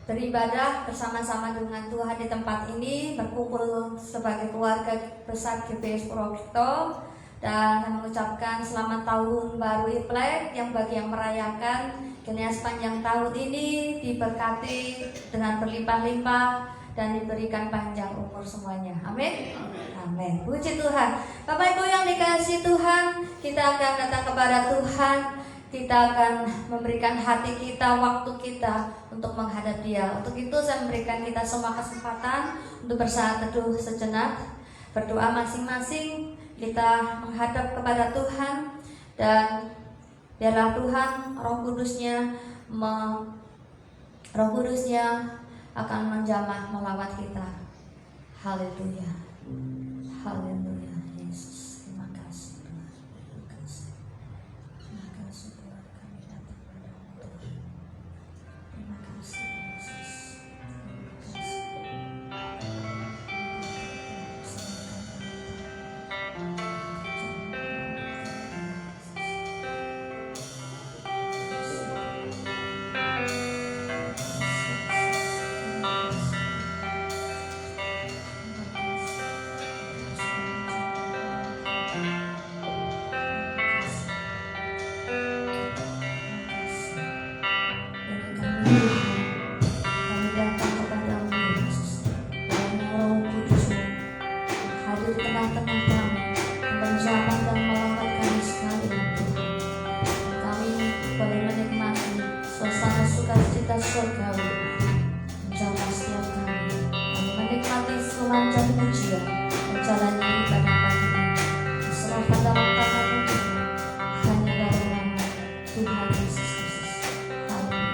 beribadah bersama-sama dengan Tuhan di tempat ini, berkumpul sebagai keluarga besar GBS Purwokerto, dan mengucapkan selamat tahun baru Imlek yang bagi yang merayakan kiranya sepanjang tahun ini diberkati dengan berlimpah-limpah dan diberikan panjang umur semuanya. Amin. Amin. Puji Tuhan. Bapak Ibu yang dikasihi Tuhan, kita akan datang kepada Tuhan. Kita akan memberikan hati kita, waktu kita untuk menghadap Dia. Untuk itu saya memberikan kita semua kesempatan untuk bersaat teduh sejenak, berdoa masing-masing. Kita menghadap kepada Tuhan dan biarlah Tuhan Roh Kudusnya akan menjamah melawat kita. Haleluya. Haleluya. Yesus, terima kasih Tuhan. Terima kasih. Terima kasih Tuhan, kami datang padamu Tuhan. Terima kasih Yesus. Terima kasih. Kami datang kepadamu Yesus, kiranya Roh Kudus-Mu hadir di tengah-tengah kami, menjamah dan melawat kami sekali lagi. Kami boleh menikmati suasana sukacita surgawi menjamah setiap kami. Kami menikmati selancar pujian menjalani ibadah pagi ini. Diserahkan dalam tangan-Mu Tuhan, hanya dalam nama Tuhan Yesus Kristus. Amin.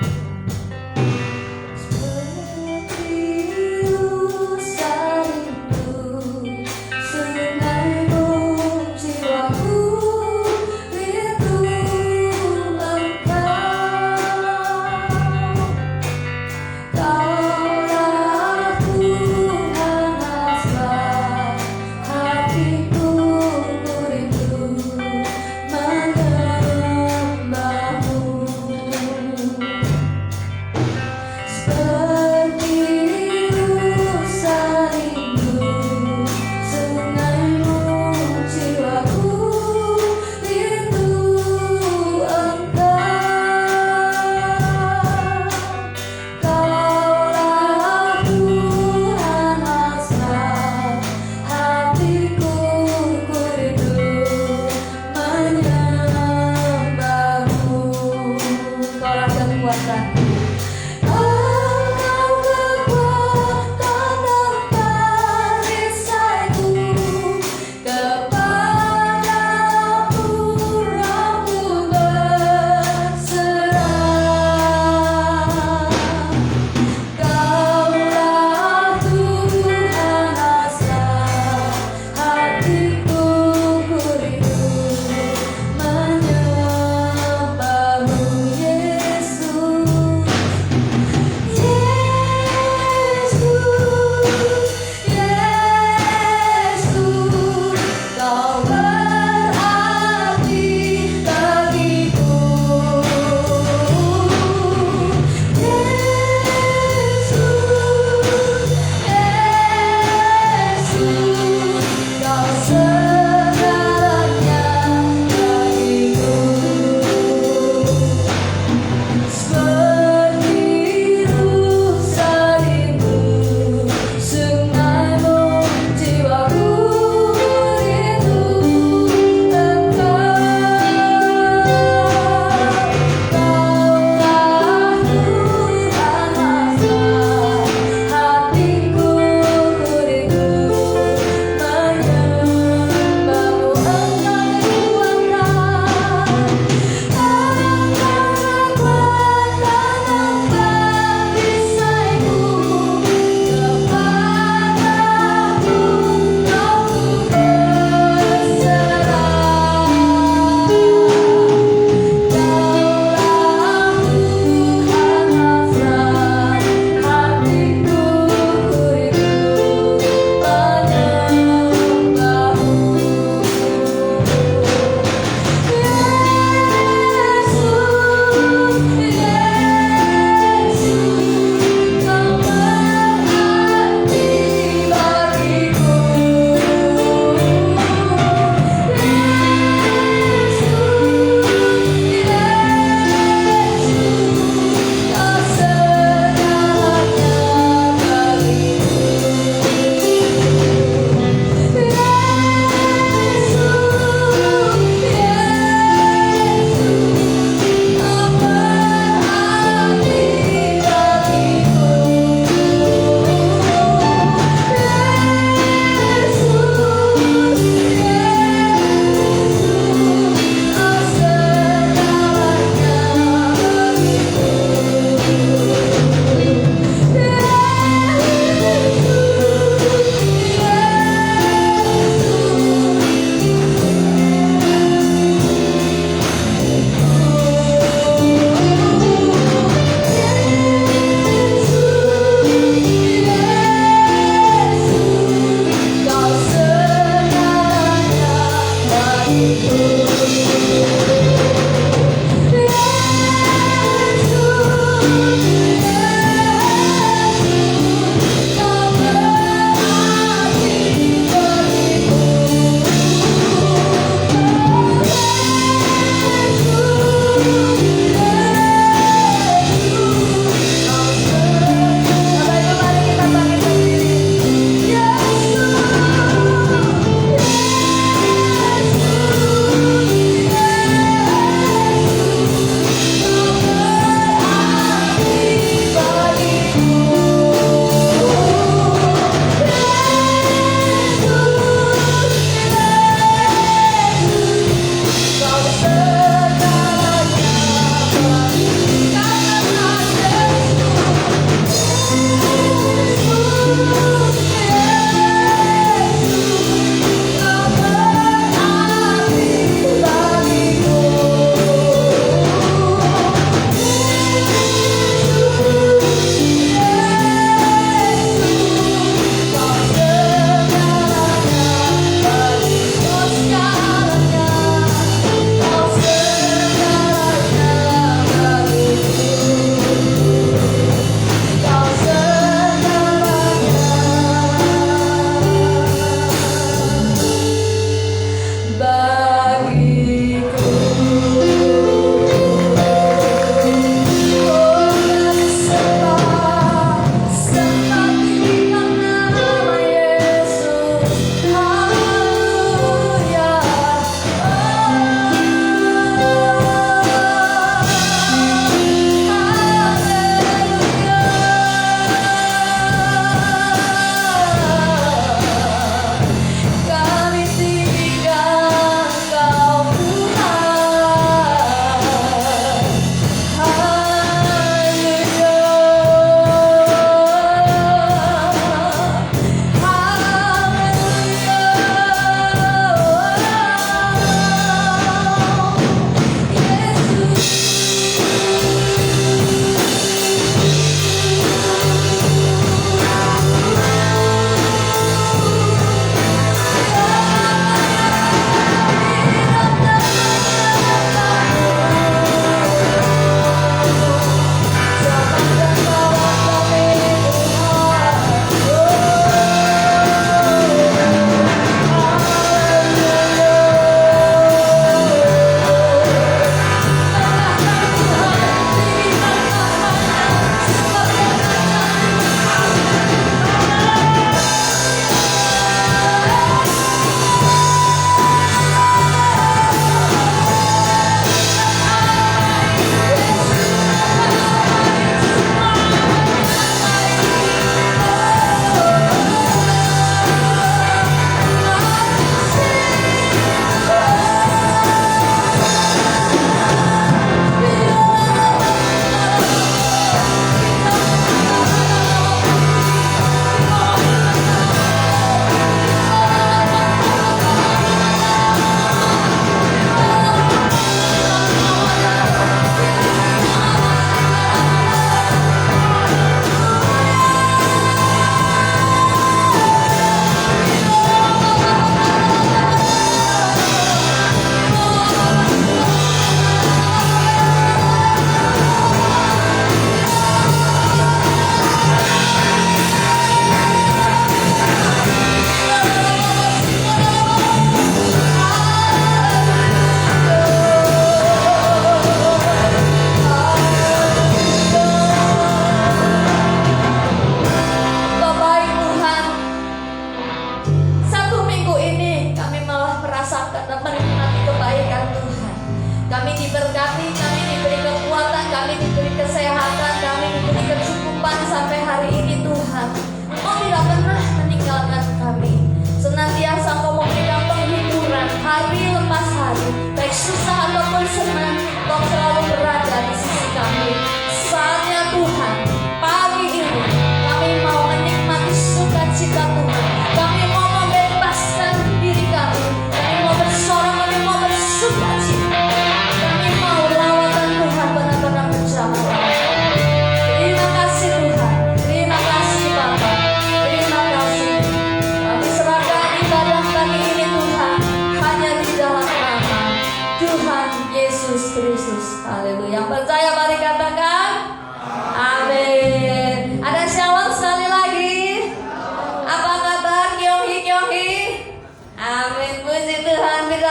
Tuhan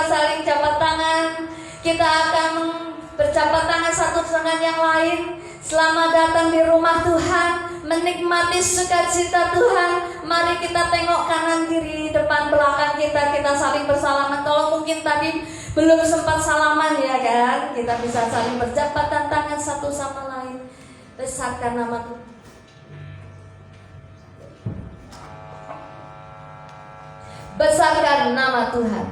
saling jabat tangan. Kita akan berjabat tangan satu dengan yang lain. Selamat datang di rumah Tuhan, menikmati sukacita Tuhan. Mari kita tengok kanan kiri, depan belakang kita, kita saling bersalaman. Kalau mungkin tadi belum sempat salaman ya kan, kita bisa saling berjabat tangan satu sama lain. Besarkan nama Tuhan. Besarkan nama Tuhan.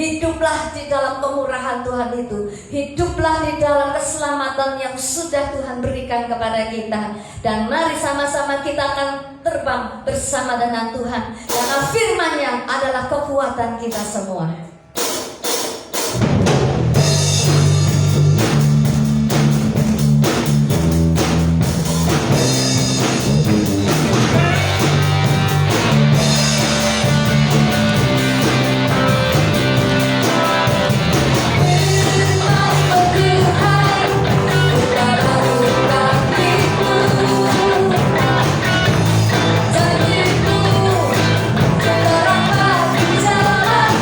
Hiduplah di dalam kemurahan Tuhan itu. Hiduplah di dalam keselamatan yang sudah Tuhan berikan kepada kita. Dan mari sama-sama kita akan terbang bersama dengan Tuhan. Karena firman-Nya adalah kekuatan kita semua. Janjimu, terdapat di jalan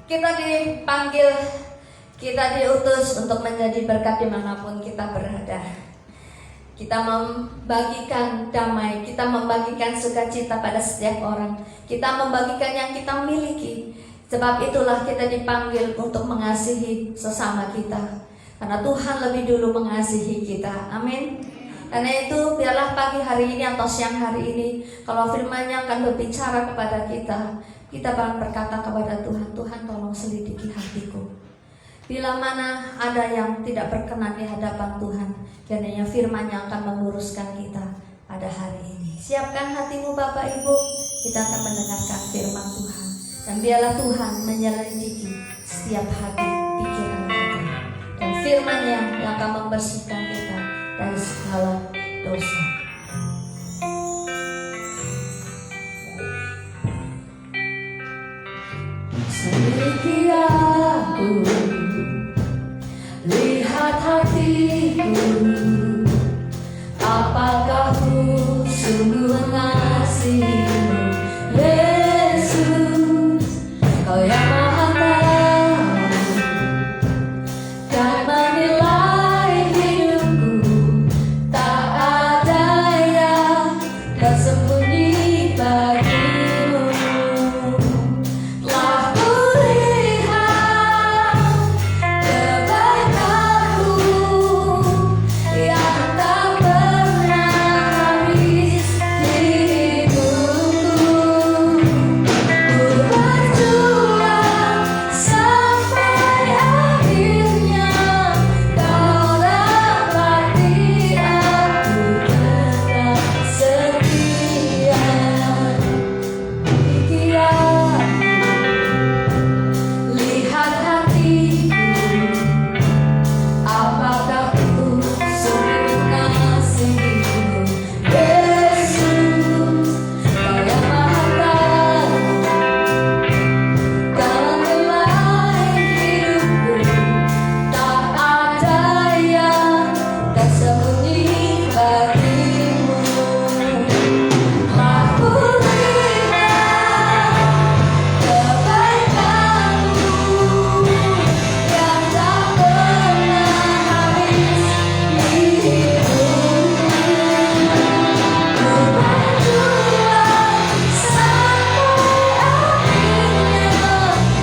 Kita dipanggil, kita diutus untuk menjadi berkat dimanapun kita berada. Kita membagikan damai, kita membagikan sukacita pada setiap orang. Kita membagikan yang kita miliki. Sebab itulah kita dipanggil untuk mengasihi sesama kita. Karena Tuhan lebih dulu mengasihi kita. Amin. Karena itu biarlah pagi hari ini atau siang hari ini, kalau firman-Nya akan berbicara kepada kita, kita akan berkata kepada Tuhan, Tuhan tolong selidiki hatiku. Bila mana ada yang tidak berkenan di hadapan Tuhan, kiranya firman-Nya akan meluruskan kita pada hari ini. Siapkan hatimu Bapak Ibu, kita akan mendengarkan firman Tuhan. Dan biarlah Tuhan menyelidiki setiap hati pikiran kita. Dan firman-Nya yang akan membersihkan kita dari segala dosa. Selidiki aku, lihat hatiku, apakah ku sungguh mengasihimu, Yesus, Kau yang Maha Tahu dan menilai hidupku, tak ada yang tersembunyi bagimu. Telah kulihat kebaikanmu yang tak pernah habis di hidupku. Ku berjuang sampai akhirnya, Kau dapati aku tetap setia. Lihat hatiku, apakah ku sungguh mengasihimu, Yesus, Kau yang Maha Tahu dan menilai hidupku, tak ada yang tersembunyi bagimu. Telah kulihat kebaikanmu yang tak pernah habis di hidupku. Ku berjuang sampai akhirnya,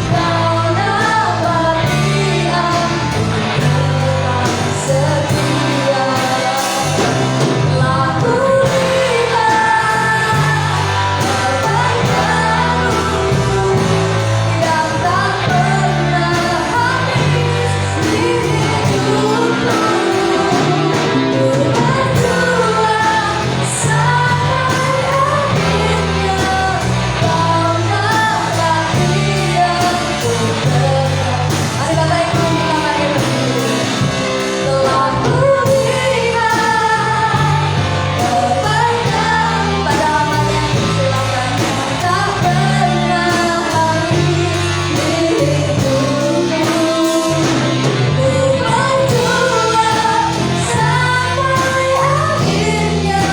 Kau dapati aku tetap setia. Telah kulihat kebaikanmu yang tak pernah habis di hidupku. Ku berjuang sampai akhirnya, Kau dapati aku tetap. Mari Bapak Ibu kita mari berdiri. Telah kulihat kebaikanmu, pada amalnya silakan, tak pernah habis di hidupku. Ku berjuang sampai akhirnya,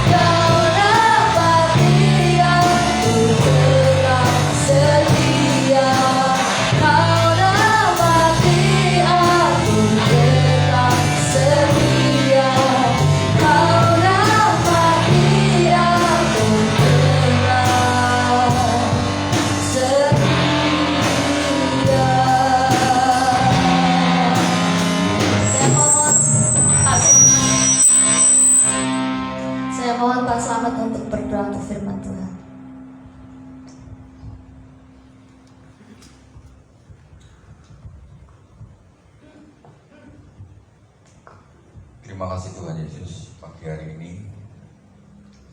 Kau dapati aku tetap setia. Kau dapati aku tetap setia. Kau dapati aku tetap setia. Saya mohon Pak Slamet untuk berdoa untuk firman Tuhan. Terima kasih Tuhan Yesus, pagi hari ini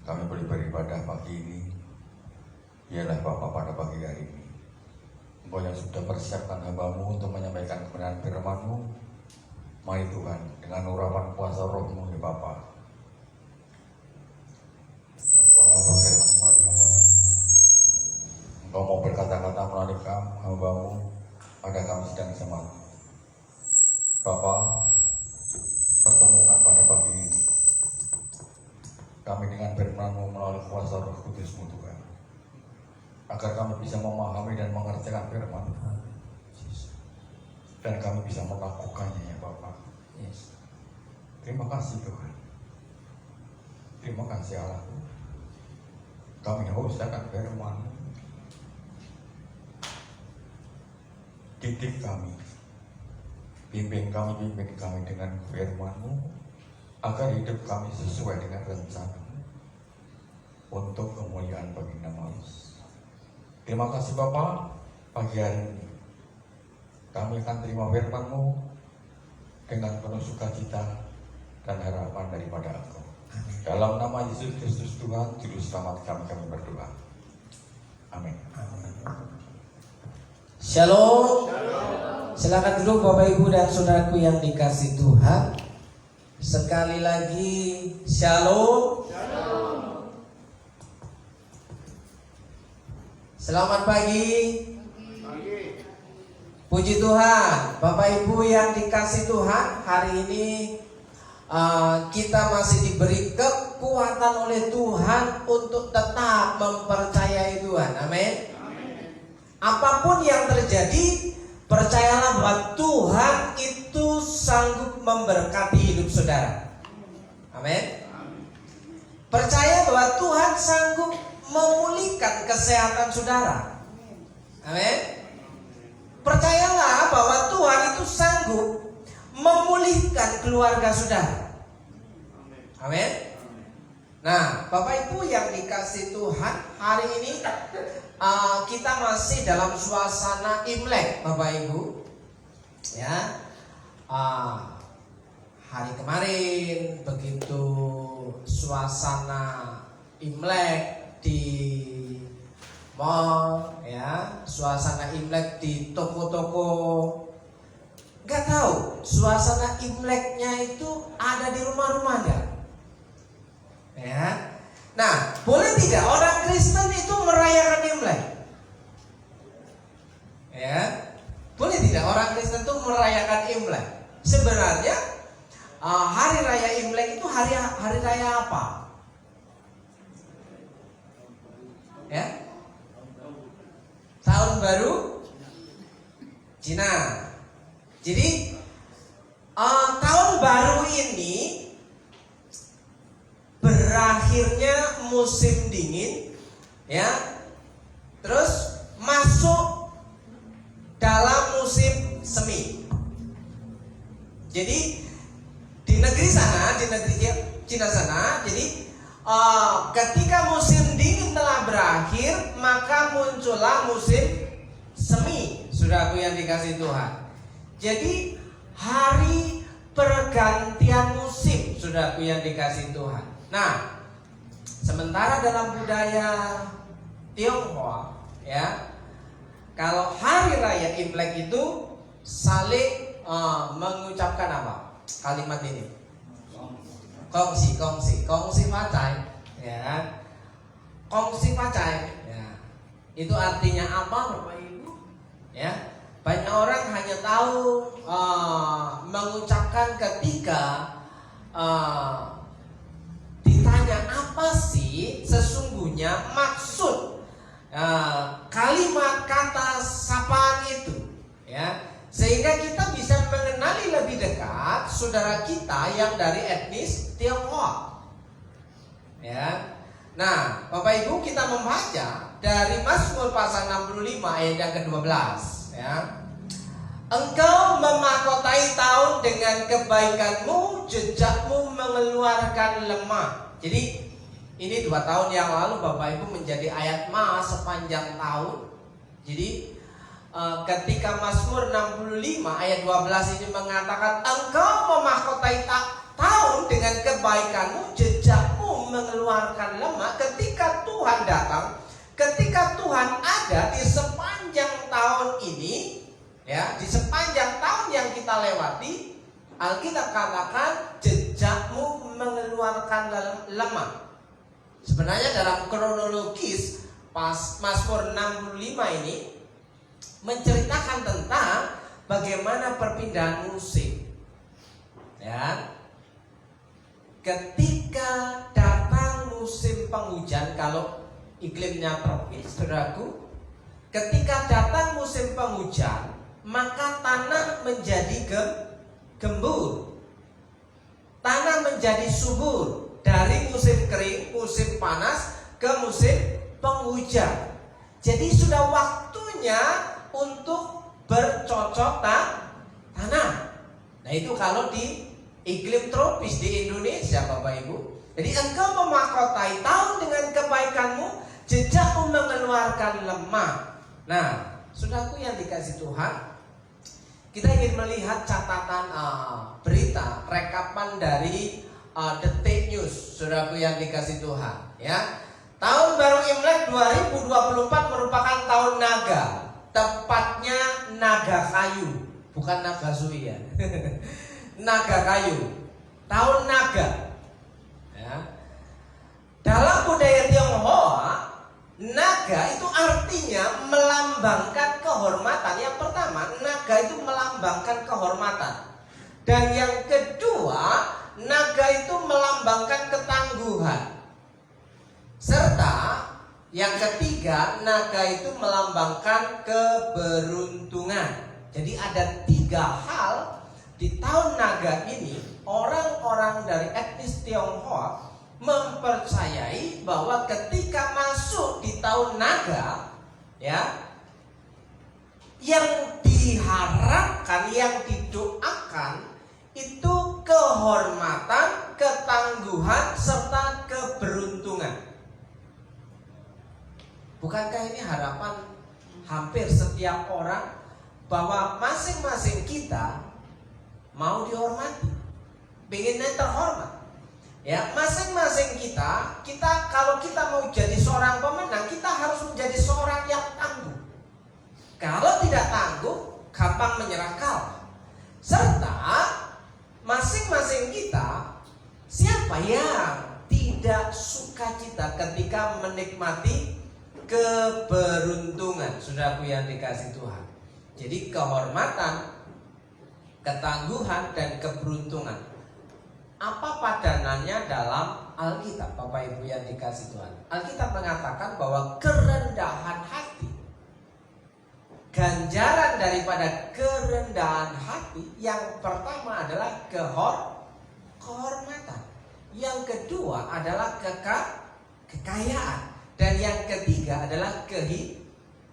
kami boleh beribadah pagi ini. Biarlah Bapa pada pagi hari ini Engkau yang sudah persiapkan hamba-Mu untuk menyampaikan kebenaran firman-Mu. Mari Tuhan, dengan urapan kuasa roh-Mu ya Bapa, Engkau akan berfirman melalui hamba-Mu. Engkau mau berkata-kata melalui hamba-Mu pada kami sedang semangat. Bapa, pertemukan pada pagi ini kami dengan firman-Mu melalui kuasa Roh Kudus-Mu Tuhan, agar kami bisa memahami dan mengerjakan firman dan kami bisa melakukannya ya Bapak. Yes. Terima kasih Tuhan. Terima kasih Allah. Kami haus akan firman-Mu. Didik kami, bimbing kami dengan firman-Mu, agar hidup kami sesuai dengan rencana-Mu untuk kemuliaan bagi nama-Mu. Terima kasih Bapak. Pagi hari ini kami akan terima firman-Mu dengan penuh sukacita dan harapan daripada Engkau. Dalam nama Yesus Kristus Tuhan, Juru Selamat kami berdoa. Amin. Shalom. Silakan duduk Bapak Ibu dan saudaraku yang dikasih Tuhan. Sekali lagi shalom. Selamat pagi. Puji Tuhan, Bapak Ibu yang dikasih Tuhan, hari ini kita masih diberi kekuatan oleh Tuhan untuk tetap mempercayai Tuhan. Amin. Apapun yang terjadi, percayalah bahwa Tuhan itu sanggup memberkati hidup saudara. Amin. Percaya bahwa Tuhan sanggup memulihkan kesehatan saudara. Amin. Percayalah bahwa Tuhan itu sanggup memulihkan keluarga saudara. Amin. Nah, Bapak Ibu yang dikasih Tuhan, hari ini kita masih dalam suasana Imlek, Bapak Ibu. Ya, hari kemarin begitu suasana Imlek di mall, ya, suasana Imlek di toko-toko. Gak tahu suasana Imleknya itu ada di rumah-rumah enggak? Ya. Nah, boleh tidak orang Kristen itu merayakan Imlek? Ya. Boleh tidak orang Kristen itu merayakan Imlek? Sebenarnya hari raya Imlek itu hari raya apa? Ya. Tahun baru Cina. Jadi tahun baru ini berakhirnya musim dingin, ya, terus masuk dalam musim semi. Jadi di negeri sana, di negeri Cina sana, jadi ketika musim dingin telah berakhir, maka muncullah musim semi, saudaraku yang dikasih Tuhan. Jadi hari pergantian musim, saudaraku yang dikasih Tuhan. Nah, sementara dalam budaya Tionghoa, ya, kalau hari raya Imlek itu saling mengucapkan apa? Kalimat ini. Kongsi pacai, ya. Kongsi pacai, ya. Itu artinya apa, Bapak Ibu? Ya. Banyak orang hanya tahu mengucapkan ketika ditanya apa sih sesungguhnya maksud kalimat kata sapaan itu, ya, sehingga kita bisa mengenali lebih dekat saudara kita yang dari etnis Tionghoa, ya. Nah, Bapak Ibu, kita membaca dari Mazmur pasal 65 ayat yang ke-12, ya. Engkau memahkotai tahun dengan kebaikanmu, jejakmu mengeluarkan lemah. Jadi ini 2 tahun yang lalu Bapak Ibu menjadi ayat mas sepanjang tahun. Jadi ketika Mazmur 65 ayat 12 ini mengatakan engkau memahkotai tahun dengan kebaikanmu, jejakmu mengeluarkan lemah. Ketika Tuhan datang, ketika Tuhan ada di sepanjang tahun ini, ya, di sepanjang tahun yang kita lewati, Alkitab katakan jejakmu mengeluarkan lemah. Sebenarnya dalam kronologis Mazmur 65 ini menceritakan tentang bagaimana perpindahan musim. Ya. Ketika datang musim penghujan, kalau iklimnya tropis, saudaraku, ketika datang musim penghujan, maka tanah menjadi gembur. Tanah menjadi subur dari musim kering, musim panas ke musim penghujan. Jadi sudah waktunya untuk bercocok tanam. Nah itu kalau di iklim tropis di Indonesia Bapak Ibu. Jadi engkau memahkotai tahun dengan kebaikanmu, jejakmu mengeluarkan lemah. Nah saudaraku yang dikasih Tuhan, kita ingin melihat catatan berita rekapan dari Detik News, saudaraku yang dikasih Tuhan. Ya, tahun baru Imlek 2024 merupakan tahun naga, tepatnya naga kayu, bukan naga sui ya. Naga kayu, tahun naga. Ya. Dalam budaya Tionghoa, naga itu artinya melambangkan kehormatan. Yang pertama, naga itu melambangkan kehormatan. Dan yang kedua, naga itu melambangkan ketangguhan. Serta yang ketiga, naga itu melambangkan keberuntungan. Jadi ada 3 hal di tahun naga ini. Orang-orang dari etnis Tionghoa mempercayai bahwa ketika masuk di tahun naga, ya, yang diharapkan, yang didoakan itu kehormatan, ketangguhan, serta keberuntungan. Bukankah ini harapan hampir setiap orang bahwa masing-masing kita mau dihormati, pengennya terhormat? Ya, masing-masing kita kalau kita mau jadi seorang pemenang, kita harus menjadi seorang yang tangguh. Kalau tidak tangguh, gampang menyerah kalah. Serta masing-masing kita, siapa yang tidak sukacita ketika menikmati keberuntungan, saudaraku yang dikasih Tuhan. Jadi kehormatan, ketangguhan, dan keberuntungan, apa padanannya dalam Alkitab, Bapak Ibu yang dikasih Tuhan? Alkitab mengatakan bahwa kerendahan hati, ganjaran daripada kerendahan hati, yang pertama adalah kehormatan, yang kedua adalah kekayaan, dan yang ketiga adalah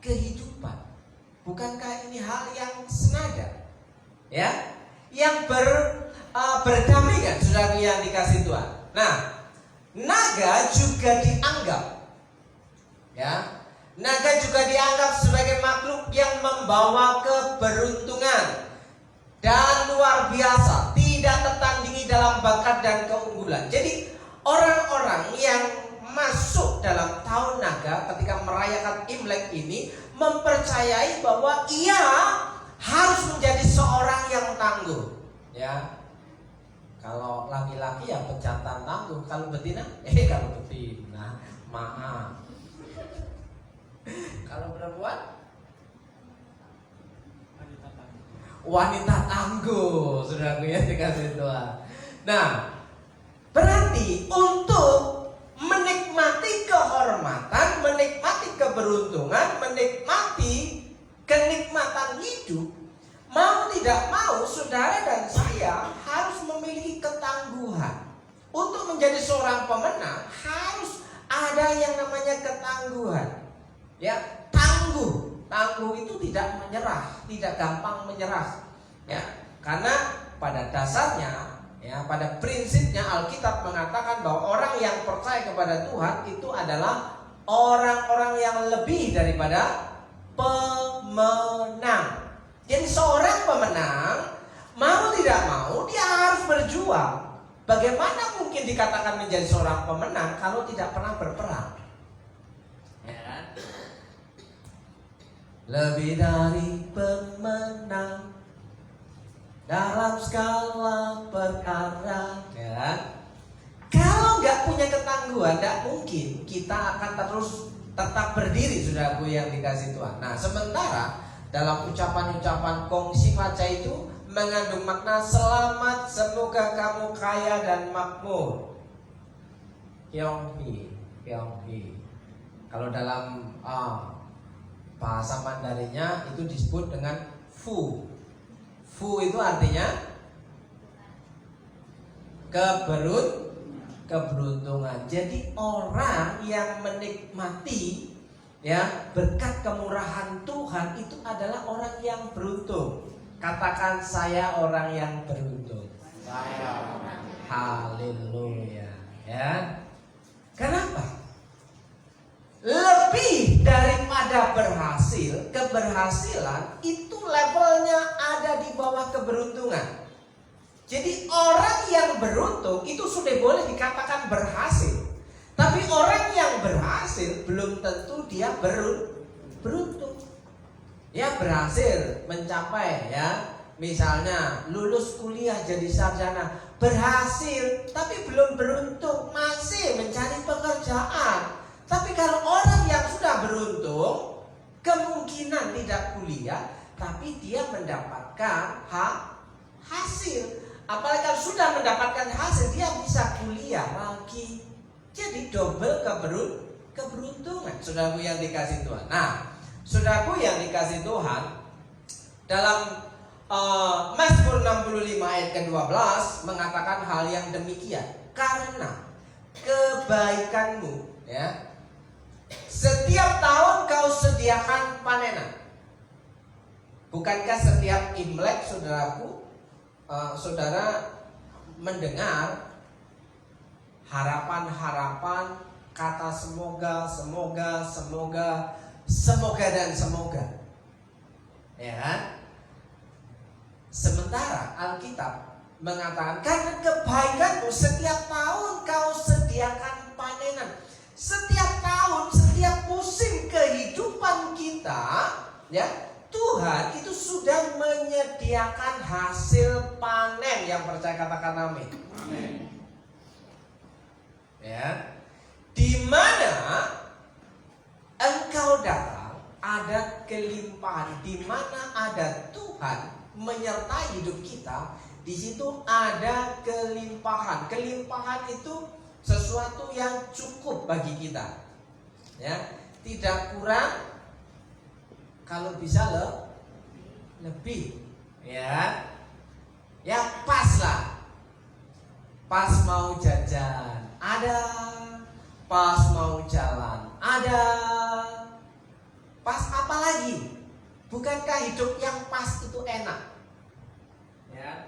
kehidupan. Bukankah ini hal yang senada? Ya, yang berdampingan, saudara yang dikasih Tuhan. Nah, naga juga dianggap, ya, naga juga dianggap sebagai makhluk yang membawa keberuntungan dan luar biasa, tidak tertandingi dalam bakat dan keunggulan. Jadi orang-orang yang masuk dalam tahun naga ketika merayakan Imlek ini mempercayai bahwa ia harus menjadi seorang yang tangguh. Ya, kalau laki-laki ya pejantan tangguh, kalau betina, maaf. Kalau perempuan, wanita tangguh, saudaraku ya dikasih Tuhan. Nah, berarti untuk menikmati kehormatan, menikmati keberuntungan, menikmati kenikmatan hidup, mau tidak mau saudara dan saya harus memiliki ketangguhan. Untuk menjadi seorang pemenang harus ada yang namanya ketangguhan. Ya, tangguh itu tidak menyerah, tidak gampang menyerah. Ya, karena pada dasarnya, ya, pada prinsipnya Alkitab mengatakan bahwa orang yang percaya kepada Tuhan itu adalah orang-orang yang lebih daripada pemenang. Jadi seorang pemenang, mau tidak mau dia harus berjuang. Bagaimana mungkin dikatakan menjadi seorang pemenang kalau tidak pernah berperang? Ya kan? Lebih dari pemenang dalam segala perkara, ya kan? Kalau nggak punya ketangguhan, nggak mungkin kita akan terus tetap berdiri, saudaraku yang dikasih Tuhan. Nah, sementara dalam ucapan-ucapan kongsi faca itu mengandung makna selamat, semoga kamu kaya dan makmur. Pyonghi. Kalau dalam bahasa Mandarinnya itu disebut dengan Fu. Fu itu artinya keberuntungan. Jadi orang yang menikmati ya berkat kemurahan Tuhan itu adalah orang yang beruntung. Katakan, saya orang yang beruntung. Saya. Haleluya. Ya. Kenapa? Lebih daripada berhasil, keberhasilan itu levelnya ada di bawah keberuntungan. Jadi orang yang beruntung itu sudah boleh dikatakan berhasil. Tapi orang yang berhasil belum tentu dia beruntung. Ya, berhasil mencapai ya, misalnya lulus kuliah jadi sarjana, berhasil tapi belum beruntung, masih mencari pekerjaan. Tapi kalau orang yang sudah beruntung, kemungkinan tidak kuliah, tapi dia mendapatkan hasil. Apalagi kalau sudah mendapatkan hasil, dia bisa kuliah lagi. Jadi double keberuntungan. Saudaraku yang dikasih Tuhan. Nah, saudaraku yang dikasih Tuhan, dalam Mazmur 65 ayat ke-12 mengatakan hal yang demikian. Karena kebaikanmu, ya, setiap tahun kau sediakan panenan. Bukankah setiap Imlek, saudaraku, saudara mendengar harapan-harapan, kata semoga, semoga, semoga, semoga dan semoga, ya kan? Sementara Alkitab mengatakan karena kebaikanmu setiap tahun kau sediakan panenan. Setiap tahun, setiap musim kehidupan kita, ya, Tuhan itu sudah menyediakan hasil panen. Yang percaya katakan amin. Amin. Ya, di mana engkau datang ada kelimpahan, di mana ada Tuhan menyertai hidup kita, di situ ada kelimpahan. Kelimpahan itu sesuatu yang cukup bagi kita, ya, tidak kurang, kalau bisa lebih, ya, ya pas lah, pas mau jajan ada, pas mau jalan ada, pas apa lagi? Bukankah hidup yang pas itu enak? Ya.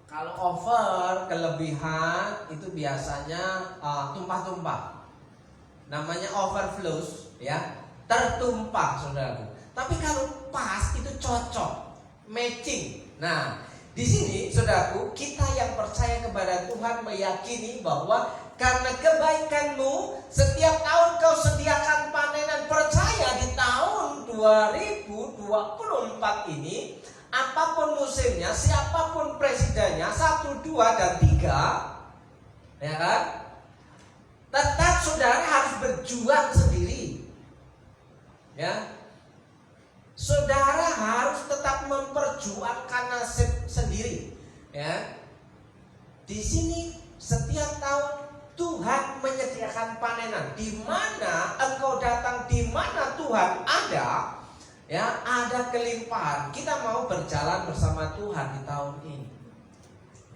Kalau over, kelebihan itu biasanya tumpah-tumpah. Namanya overflows, ya, tertumpah, saudaraku. Tapi kalau pas itu cocok, matching. Nah, di sini, saudaraku, kita yang percaya kepada Tuhan meyakini bahwa karena kebaikanmu setiap tahun kau sediakan panenan. Percaya di tahun 2024 ini, apapun musimnya, siapapun presidennya, 1, 2, dan 3, ya kan? Tetap saudara harus berjuang sendiri, ya. Saudara harus tetap memperjuangkan nasib sendiri, ya. Di sini setiap tahun Tuhan menyediakan panenan. Di mana engkau datang, di mana Tuhan ada, ya, ada kelimpahan. Kita mau berjalan bersama Tuhan di tahun ini,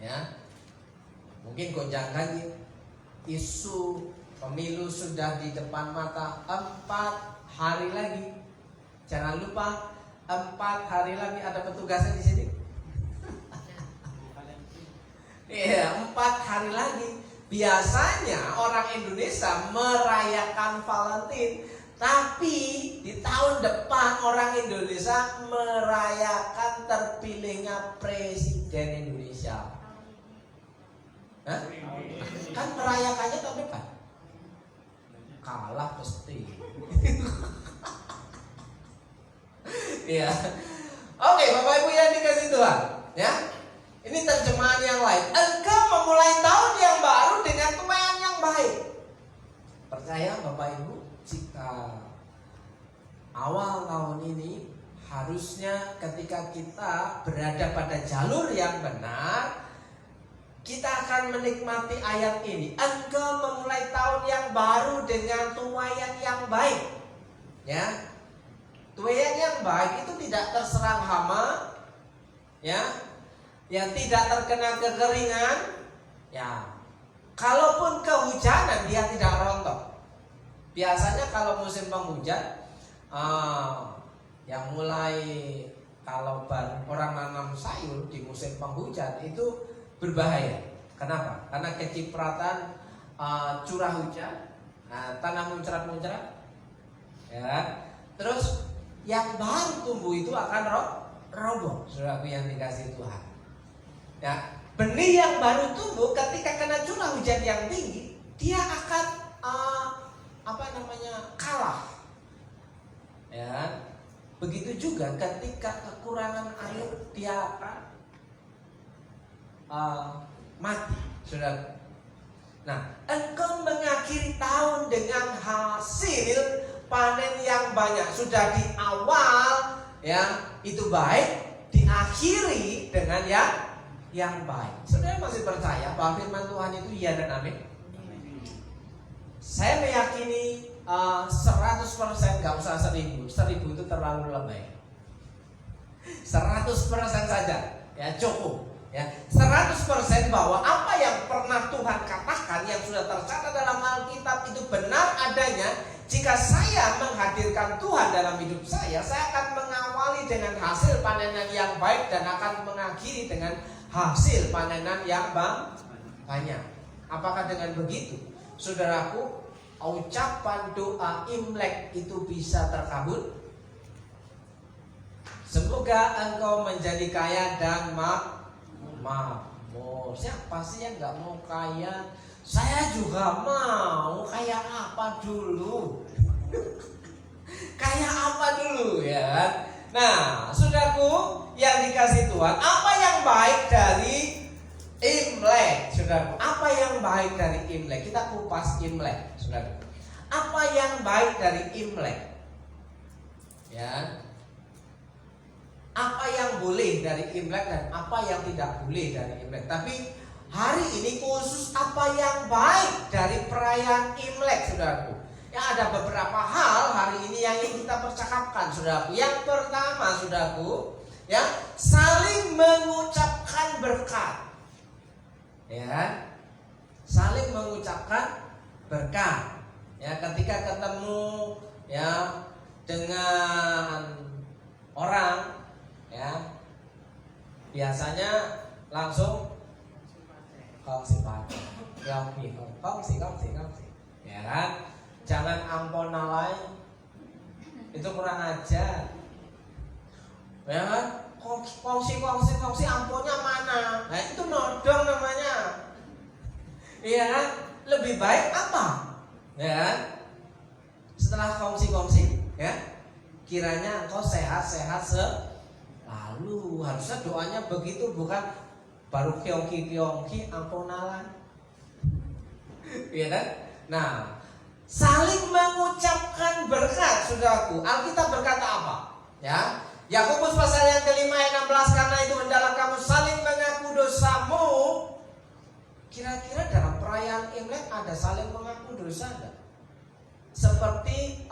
ya. Mungkin gonjang-ganjing, isu pemilu sudah di depan mata, 4 hari lagi. Jangan lupa 4 hari lagi ada petugasnya di sini. Iya, 4 hari lagi. Biasanya orang Indonesia merayakan Valentine, tapi di tahun depan orang Indonesia merayakan terpilihnya Presiden Indonesia. Hah? Kan merayakannya tahun depan. Kalah pasti. Iya. Oke, Bapak Ibu yang dikasih Tuhan, ya. Ini terjemahan yang lain. Engkau memulai tahun yang baru dengan tuayan yang baik. Percaya Bapak Ibu, jika awal tahun ini harusnya ketika kita berada pada jalur yang benar, kita akan menikmati ayat ini. Engkau memulai tahun yang baru dengan tuayan yang baik, ya. Tuayan yang baik itu tidak terserang hama, ya, yang tidak terkena kekeringan, ya. Kalaupun kehujanan dia tidak rontok. Biasanya kalau musim penghujan, yang mulai kalau orang nanam sayur di musim penghujan itu berbahaya. Kenapa? Karena kecipratan curah hujan, tanah muncrat-muncrat, ya. Terus yang baru tumbuh itu akan roboh, saudaraku yang dikasihi Tuhan. Ya, benih yang baru tumbuh ketika kena curah hujan yang tinggi, dia akan kalah. Ya, begitu juga ketika kekurangan air, dia akan mati, saudara. Nah, engkau mengakhiri tahun dengan hasil panen yang banyak. Sudah di awal, ya, itu baik, diakhiri dengan yang baik. Saudara masih percaya bahwa firman Tuhan itu iya dan amin? Saya meyakini 100%, gak usah 1000 itu terlalu lebay. 100% saja, ya, cukup. Ya, 100% bahwa apa yang pernah Tuhan katakan yang sudah tercatat dalam Alkitab itu benar adanya. Jika saya menghadirkan Tuhan dalam hidup saya akan mengawali dengan hasil panenan yang baik dan akan mengakhiri dengan hasil panenan yang banyak. Apakah dengan begitu, saudaraku, ucapan doa Imlek itu bisa terkabul? Semoga engkau menjadi kaya dan makmur. Siapa sih yang gak mau kaya? Saya juga mau. Kaya apa dulu? Kaya apa dulu, ya? Nah, saudaraku yang dikasih Tuhan, apa yang baik dari Imlek, saudaraku? Apa yang baik dari Imlek? Kita kupas Imlek, saudaraku. Apa yang baik dari Imlek? Ya. Apa yang boleh dari Imlek dan apa yang tidak boleh dari Imlek. Tapi hari ini khusus apa yang baik dari perayaan Imlek, saudaraku. Ya, ada beberapa hal hari ini yang ingin kita percakapkan, saudaraku. Yang pertama, saudaraku, ya, saling mengucapkan berkat. Ya, saling mengucapkan berkat. Ya, ketika ketemu, ya, dengan orang, ya, biasanya langsung kongsi, ya kan? Jangan amponalai, itu kurang ajar, ya kan? Kongsi amponnya mana? Nah, itu nodong namanya, iya kan? Lebih baik apa? Ya kan? Setelah kongsi, ya, kiranya engkau sehat-sehat selalu. Harusnya doanya begitu, bukan baru kiongki amponalan. Iya kan? Nah, saling mengucapkan berkat, saudaraku. Alkitab berkata apa? Ya, Yakobus pasal yang ke-5 ayat 16, karena itu hendaklah kamu saling mengaku dosamu. Kira-kira dalam perayaan Imlek ada saling mengaku dosa enggak? Seperti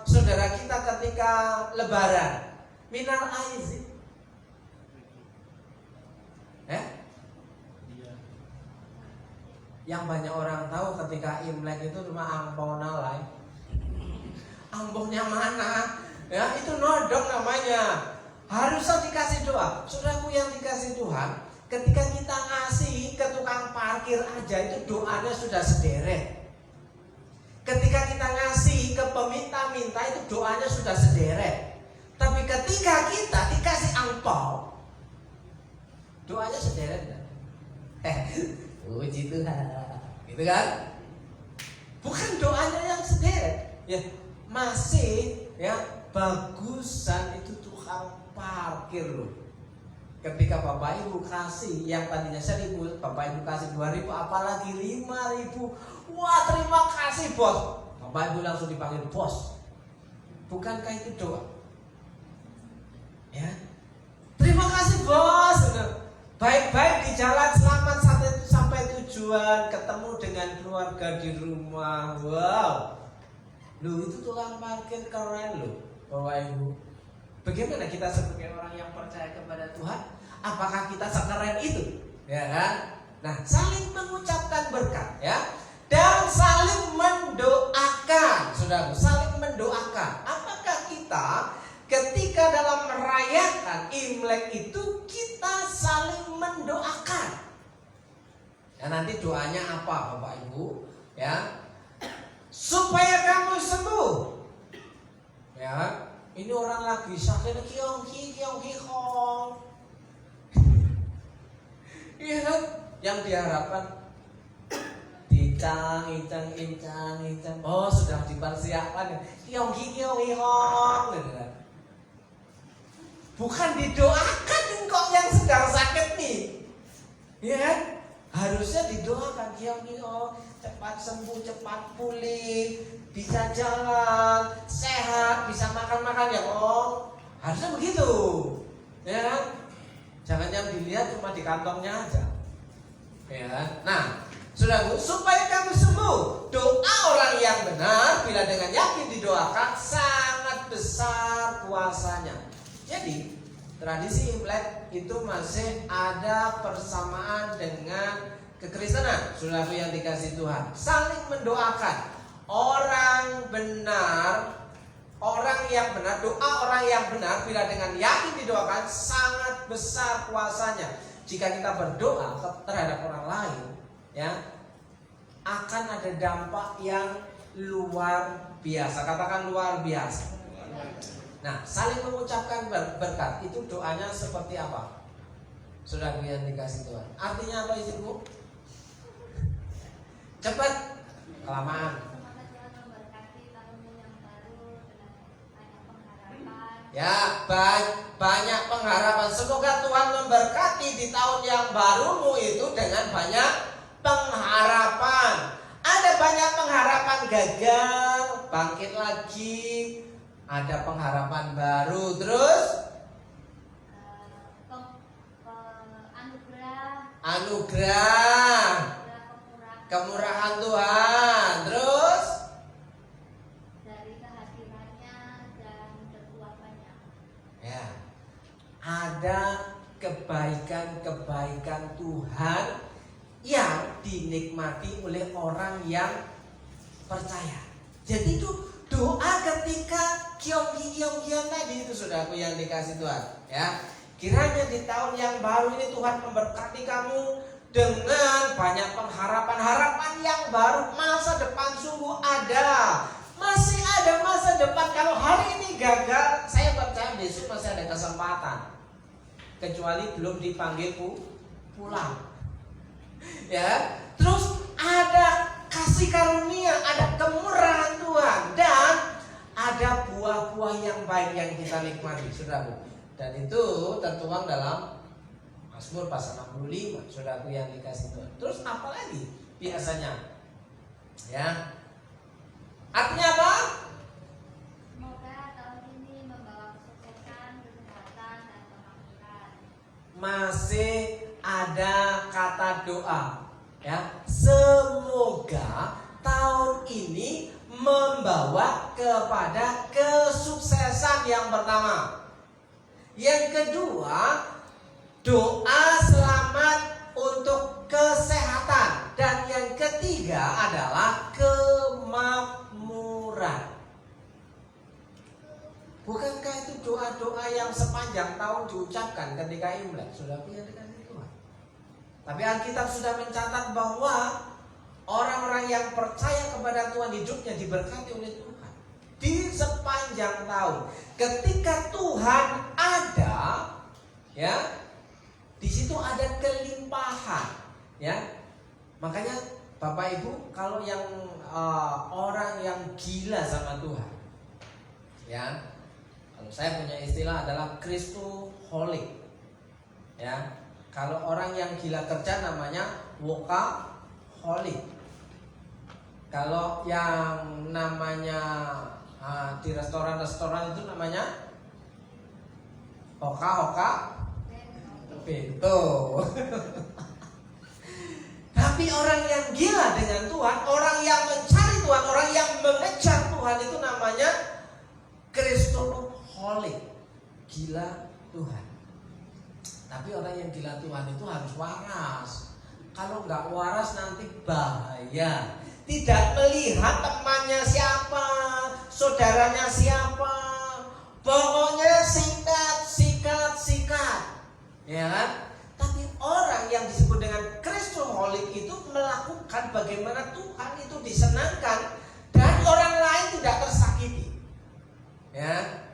saudara kita ketika lebaran, minal aizin, yang banyak orang tahu ketika Imlek itu cuma amponalai. Amponnya mana? Ya, itu nodong namanya. Harusnya dikasih doa. Saudaraku yang dikasih Tuhan, ketika kita ngasih ke tukang parkir aja itu doanya sudah sederet. Ketika kita ngasih ke peminta-minta itu doanya sudah sederet. Tapi ketika kita dikasih angpau, doanya sederet enggak? Puji Tuhan, gitu kan? Bukan doanya yang sederet, ya. Masih, ya, bagusan itu tukang parkir loh. Ketika Bapak Ibu kasih yang tadinya 1.000, Bapak Ibu kasih 2.000, apalagi 5.000. Wah, terima kasih bos. Bapak Ibu langsung dipanggil bos. Bukankah itu doa? Ya, terima kasih bos. Baik-baik di jalan, selamat sampai tujuan, ketemu dengan keluarga di rumah. Wow, lu itu tukang parkir keren lu. Bapak Ibu, bagaimana kita sebagai orang yang percaya kepada Tuhan? Apakah kita sekeren itu? Ya kan? Nah, saling mengucapkan berkat ya, dan saling mendoakan. Saudara, saling mendoakan. Apakah kita ketika dalam merayakan Imlek itu kita saling mendoakan? Ya, nanti doanya apa Bapak Ibu? Ya, supaya kamu sembuh. Ya, ini orang lagi sakit, kiong hong. Iya kan? Yang diharapkan incang. Oh, sudah dipersiapkan. Kiong hong. Bukan didoakan kok yang sedang sakit nih. Iya kan? Harusnya didoakan, cepat sembuh, cepat pulih, bisa jalan, sehat, bisa makan ya Om. Harusnya begitu, ya kan? Jangan yang dilihat cuma di kantongnya aja, ya kan? Nah, saudaraku, supaya kamu sembuh, doa orang yang benar bila dengan yakin didoakan sangat besar kuasanya. Jadi tradisi Imlek itu masih ada persamaan dengan kekristenan. Saudaraku yang dikasihi Tuhan, saling mendoakan. Orang yang benar, doa orang yang benar bila dengan yakin didoakan sangat besar kuasanya. Jika kita berdoa terhadap orang lain, ya, akan ada dampak yang luar biasa. Katakan luar biasa. Nah, saling mengucapkan berkat itu doanya seperti apa? Saudara yang dikasih Tuhan. Artinya apa istriku? Cepat, kelamaan. Ya, banyak pengharapan. Semoga Tuhan memberkati di tahun yang barumu itu dengan banyak pengharapan. Ada banyak pengharapan gagal, bangkit lagi. Ada pengharapan baru, terus anugerah, kemurahan Tuhan, terus dari kehadirannya dan kekuatannya. Ya, ada kebaikan-kebaikan Tuhan yang dinikmati oleh orang yang percaya. Jadi itu doa ketika kiong tadi itu, saudaraku yang dikasih Tuhan, ya. Kiranya di tahun yang baru ini Tuhan memberkati kamu dengan banyak pengharapan yang baru. Masa depan sungguh ada, masih ada masa depan. Kalau hari ini gagal, saya percaya besok masih ada kesempatan, kecuali belum dipanggil pulang, ya. Terus ada kasih karunia, ada kemurahan Tuhan, dan ada buah-buah yang baik yang kita nikmati, saudaraku. Dan itu tertuang dalam Mazmur pasal 65, saudaraku yang dikasih Tuhan. Terus apa lagi biasanya? Ya, artinya apa? Semoga tahun ini membawa kesuksesan, kesehatan, dan kemakmuran. Masih ada kata doa, ya. Semoga tahun ini membawa kepada kesuksesan yang pertama. Yang kedua, doa selamat untuk kesehatan. Dan yang ketiga adalah kemakmuran. Bukankah itu doa-doa yang sepanjang tahun diucapkan ketika Imlek? Sudah punya dengan Tuhan. Tapi Alkitab sudah mencatat bahwa orang-orang yang percaya kepada Tuhan hidupnya diberkati oleh Tuhan di sepanjang tahun. Ketika Tuhan ada, ya, di situ ada kelimpahan, ya. Makanya Bapak Ibu, kalau yang orang yang gila sama Tuhan, ya, kalau saya punya istilah adalah Kristoholik, ya. Kalau orang yang gila kerja namanya workaholic. Kalau yang namanya di restoran-restoran itu namanya hoka bento. Tapi orang yang gila dengan Tuhan, orang yang mencari Tuhan, orang yang mengejar Tuhan itu namanya Kristologi. holic, gila Tuhan. Tapi orang yang gila Tuhan itu harus waras. Kalau nggak waras nanti bahaya. Tidak melihat temannya siapa, saudaranya siapa, pokoknya sikat, ya kan? Tapi orang yang disebut dengan Kristoholik itu melakukan bagaimana Tuhan itu disenangkan dan orang lain tidak tersakiti. Ya,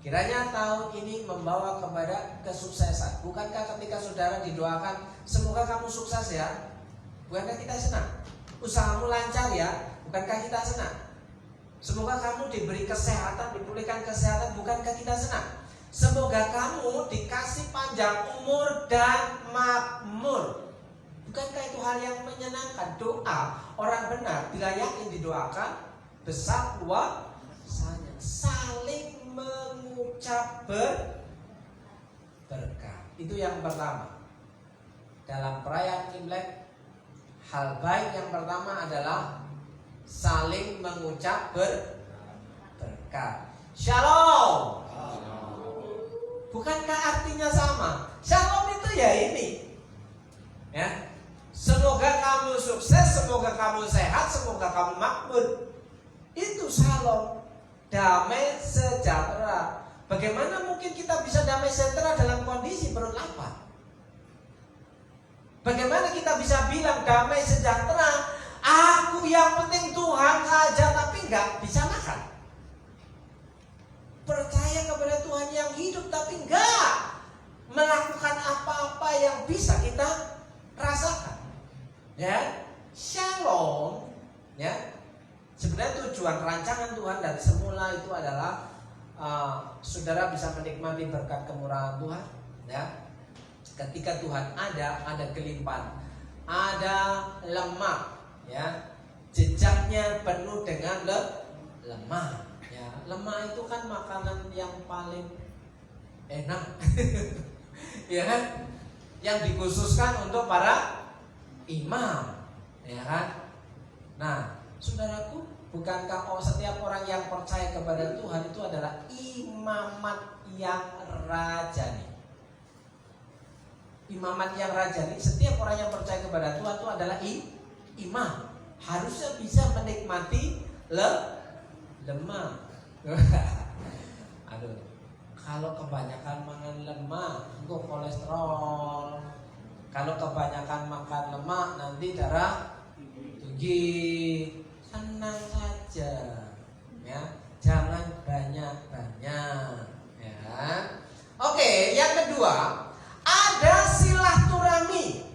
kiranya tahun ini membawa kepada kesuksesan. Bukankah ketika saudara didoakan, semoga kamu sukses ya? Bukankah kita senang? Usahamu lancar ya? Bukankah kita senang? Semoga kamu diberi kesehatan, dipulihkan kesehatan, bukankah kita senang? Semoga kamu dikasih panjang umur dan makmur. Bukankah itu hal yang menyenangkan? Doa orang benar bila yakin didoakan besar kuasanya, saling mengucap berkat. Itu yang pertama. Dalam perayaan Imlek, hal baik yang pertama adalah saling mengucap berkat. Shalom. Bukankah artinya sama? Shalom itu ya ini, ya. Semoga kamu sukses, semoga kamu sehat, semoga kamu makmur. Itu shalom, damai sejahtera. Bagaimana mungkin kita bisa damai sejahtera dalam kondisi perut lapar? Bagaimana kita bisa bilang damai sejahtera? Aku yang penting Tuhan saja, tapi nggak bisa makan. Percaya kepada Tuhan yang hidup tapi enggak melakukan apa-apa yang bisa kita rasakan. Ya, shalom. Ya, sebenarnya tujuan rancangan Tuhan dari semula itu adalah saudara bisa menikmati berkat kemurahan Tuhan. Ya, ketika Tuhan ada kelimpahan, ada lemak. Ya, jejaknya penuh dengan lemak. Lemak itu kan makanan yang paling enak, ya kan? Yang dikhususkan untuk para imam, ya kan? Nah, saudaraku, bukankah setiap orang yang percaya kepada Tuhan itu adalah imamat yang rajani? Imamat yang rajani, setiap orang yang percaya kepada Tuhan itu adalah imam. Harusnya bisa menikmati lemak. Aduh, kalau kebanyakan makan lemak, itu kolesterol. Kalau kebanyakan makan lemak, nanti darah tinggi. Tenang saja, ya. Jangan banyak-banyak, ya. Oke, yang kedua, ada silaturahmi.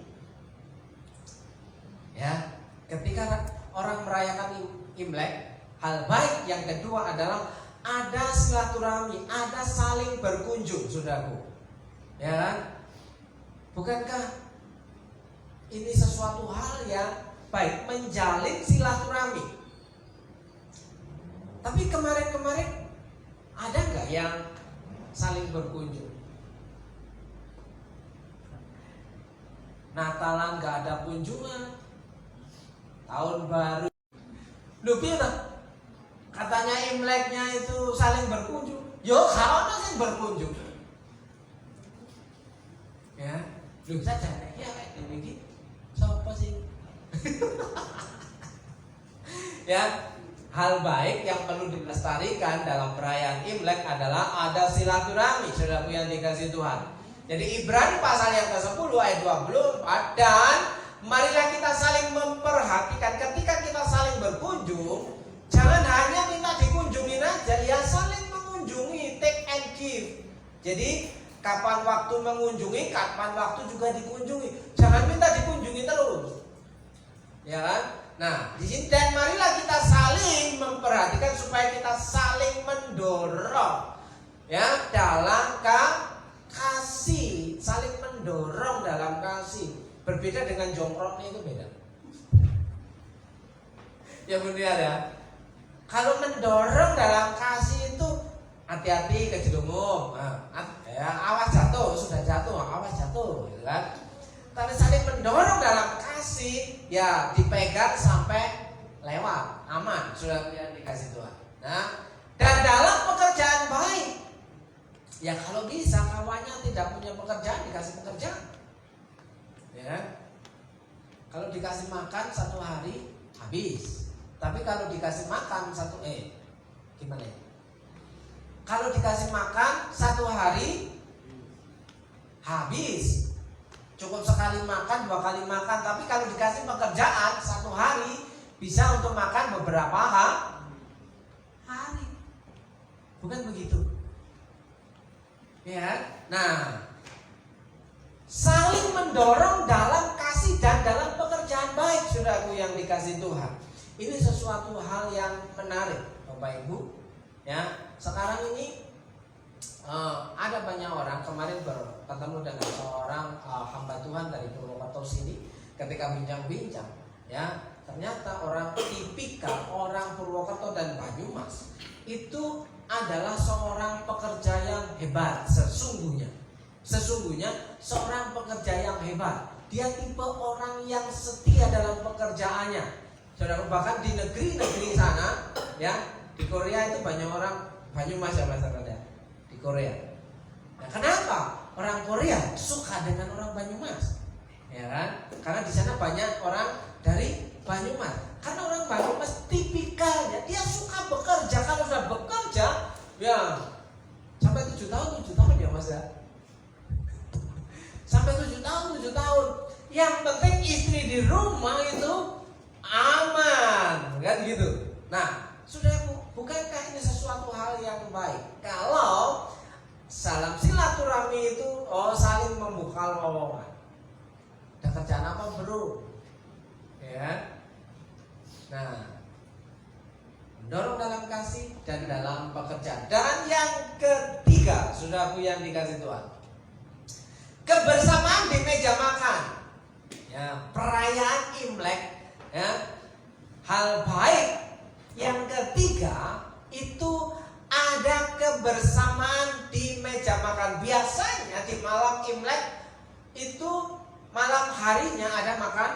Ya, ketika orang merayakan Imlek, hal baik yang kedua adalah ada silaturahmi, ada saling berkunjung, saudaraku. Ya kan? Bukankah ini sesuatu hal yang baik, menjalin silaturahmi? Tapi kemarin-kemarin ada nggak yang saling berkunjung? Natalan nggak ada kunjungan, tahun baru Lupina katanya Imleknya itu saling berkunjung. Yo, kalau saling berkunjung. Ya, lu saja ya kayak gini. Siapa sih? Ya, hal baik yang perlu dilestarikan dalam perayaan Imlek adalah ada silaturahmi, saudaraku yang dikasihi Tuhan. Jadi Ibrani pasal yang ke-10 ayat 24, dan marilah kita saling memperhatikan. Ketika kita saling berkunjung, jangan hanya minta dikunjungin aja, ya saling mengunjungi, take and give. Jadi kapan waktu mengunjungi, kapan waktu juga dikunjungi. Jangan minta dikunjungi terus, ya kan? Nah, di sini, dan marilah kita saling memperhatikan supaya kita saling mendorong, ya, dalam kasih, saling mendorong dalam kasih. Berbeda dengan jongkroknya, itu beda. Ya benar ya. Kalau mendorong dalam kasih itu hati-hati kejedungmu. Ya, awas jatuh, sudah jatuh, awas jatuh, gitu kan? Tapi saling mendorong dalam kasih, ya dipegang sampai lewat, aman, sudah dikasih Tuhan. Nah, dan dalam pekerjaan baik, Ya kalau bisa kawannya tidak punya pekerjaan, dikasih pekerjaan. Ya. Kalau dikasih makan 1 hari habis. Tapi kalau dikasih makan gimana ya? Kalau dikasih makan 1 hari habis. Cukup sekali makan, 2 kali makan. Tapi kalau dikasih pekerjaan 1 hari bisa untuk makan beberapa hari. Bukan begitu? Ya. Nah, saling mendorong dalam kasih dan dalam pekerjaan baik, saudaraku yang dikasih Tuhan. Ini sesuatu hal yang menarik, Bapak Ibu. Ya, sekarang ini ada banyak orang. Kemarin bertemu dengan seorang hamba Tuhan dari Purwokerto sini. Ketika bincang-bincang, ya ternyata orang tipikal orang Purwokerto dan Banyumas itu adalah seorang pekerja yang hebat. Sesungguhnya seorang pekerja yang hebat. Dia tipe orang yang setia dalam pekerjaannya. Saudara, bahkan di negeri-negeri sana, ya di Korea itu banyak orang Banyumas ya masyarakat di Korea. Nah, kenapa orang Korea suka dengan orang Banyumas? Ya kan? Karena di sana banyak orang dari Banyumas. Karena orang Banyumas tipikalnya dia suka bekerja. Kalau sudah bekerja, ya sampai 7 tahun ya Mas ya. Sampai 7 tahun. Yang penting istri di rumah itu aman, kan gitu. Nah, saudaraku, bukankah ini sesuatu hal yang baik? Kalau salam silaturahmi itu saling membuka lowongan. Ada kerjaan apa bro? Ya. Nah, mendorong dalam kasih dan dalam pekerjaan. Dan yang ketiga, saudaraku yang dikasih Tuhan, kebersamaan di meja makan. Ya, perayaan Imlek, ya. Hal baik yang ketiga itu ada kebersamaan di meja makan. Biasanya di malam Imlek itu malam harinya ada makan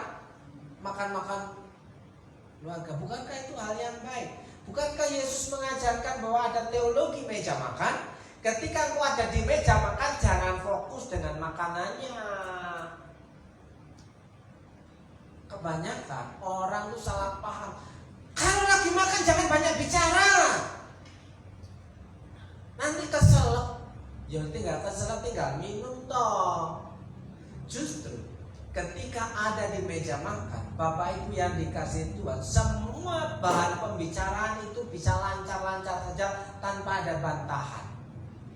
keluarga. Bukankah itu hal yang baik? Bukankah Yesus mengajarkan bahwa ada teologi meja makan? Ketika engkau ada di meja makan, jangan fokus dengan makanannya. Kebanyakan orang itu salah paham. Kalau lagi makan jangan banyak bicara. Nanti keselak. Ya tinggal minum toh. Justru ketika ada di meja makan, Bapak Ibu yang dikasih Tuhan, semua bahan pembicaraan itu bisa lancar-lancar saja tanpa ada bantahan.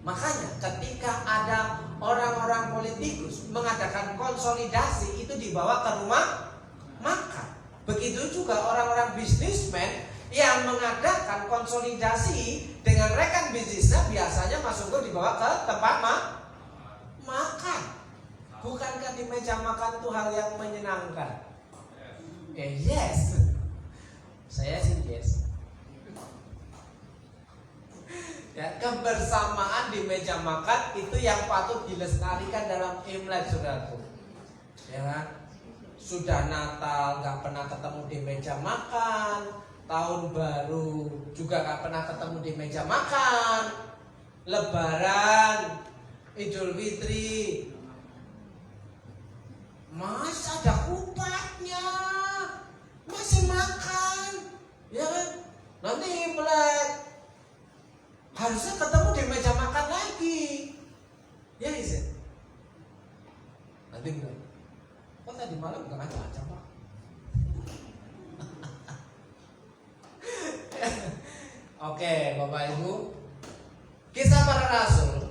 Makanya ketika ada orang-orang politikus mengadakan konsolidasi, itu dibawa ke rumah makan. Begitu juga orang-orang bisnismen yang mengadakan konsolidasi dengan rekan bisnisnya, biasanya Mas Ugo dibawa ke tempat makan. Bukankah di meja makan itu hal yang menyenangkan? Yes. Saya sih yes. Ya, kebersamaan di meja makan itu yang patut dilestarikan dalam Imlek, saudaraku. Ya kan? Sudah Natal gak pernah ketemu di meja makan, tahun baru juga gak pernah ketemu di meja makan, Lebaran, Idul Fitri, Mas ada kupatnya, masih makan, ya kan? Nanti Imlek harusnya ketemu di meja makan lagi, ya Izen. Nanti bilang, kok tadi malam gak ngajak-ngajak Pak? Oke, Bapak Ibu, Kisah Para Rasul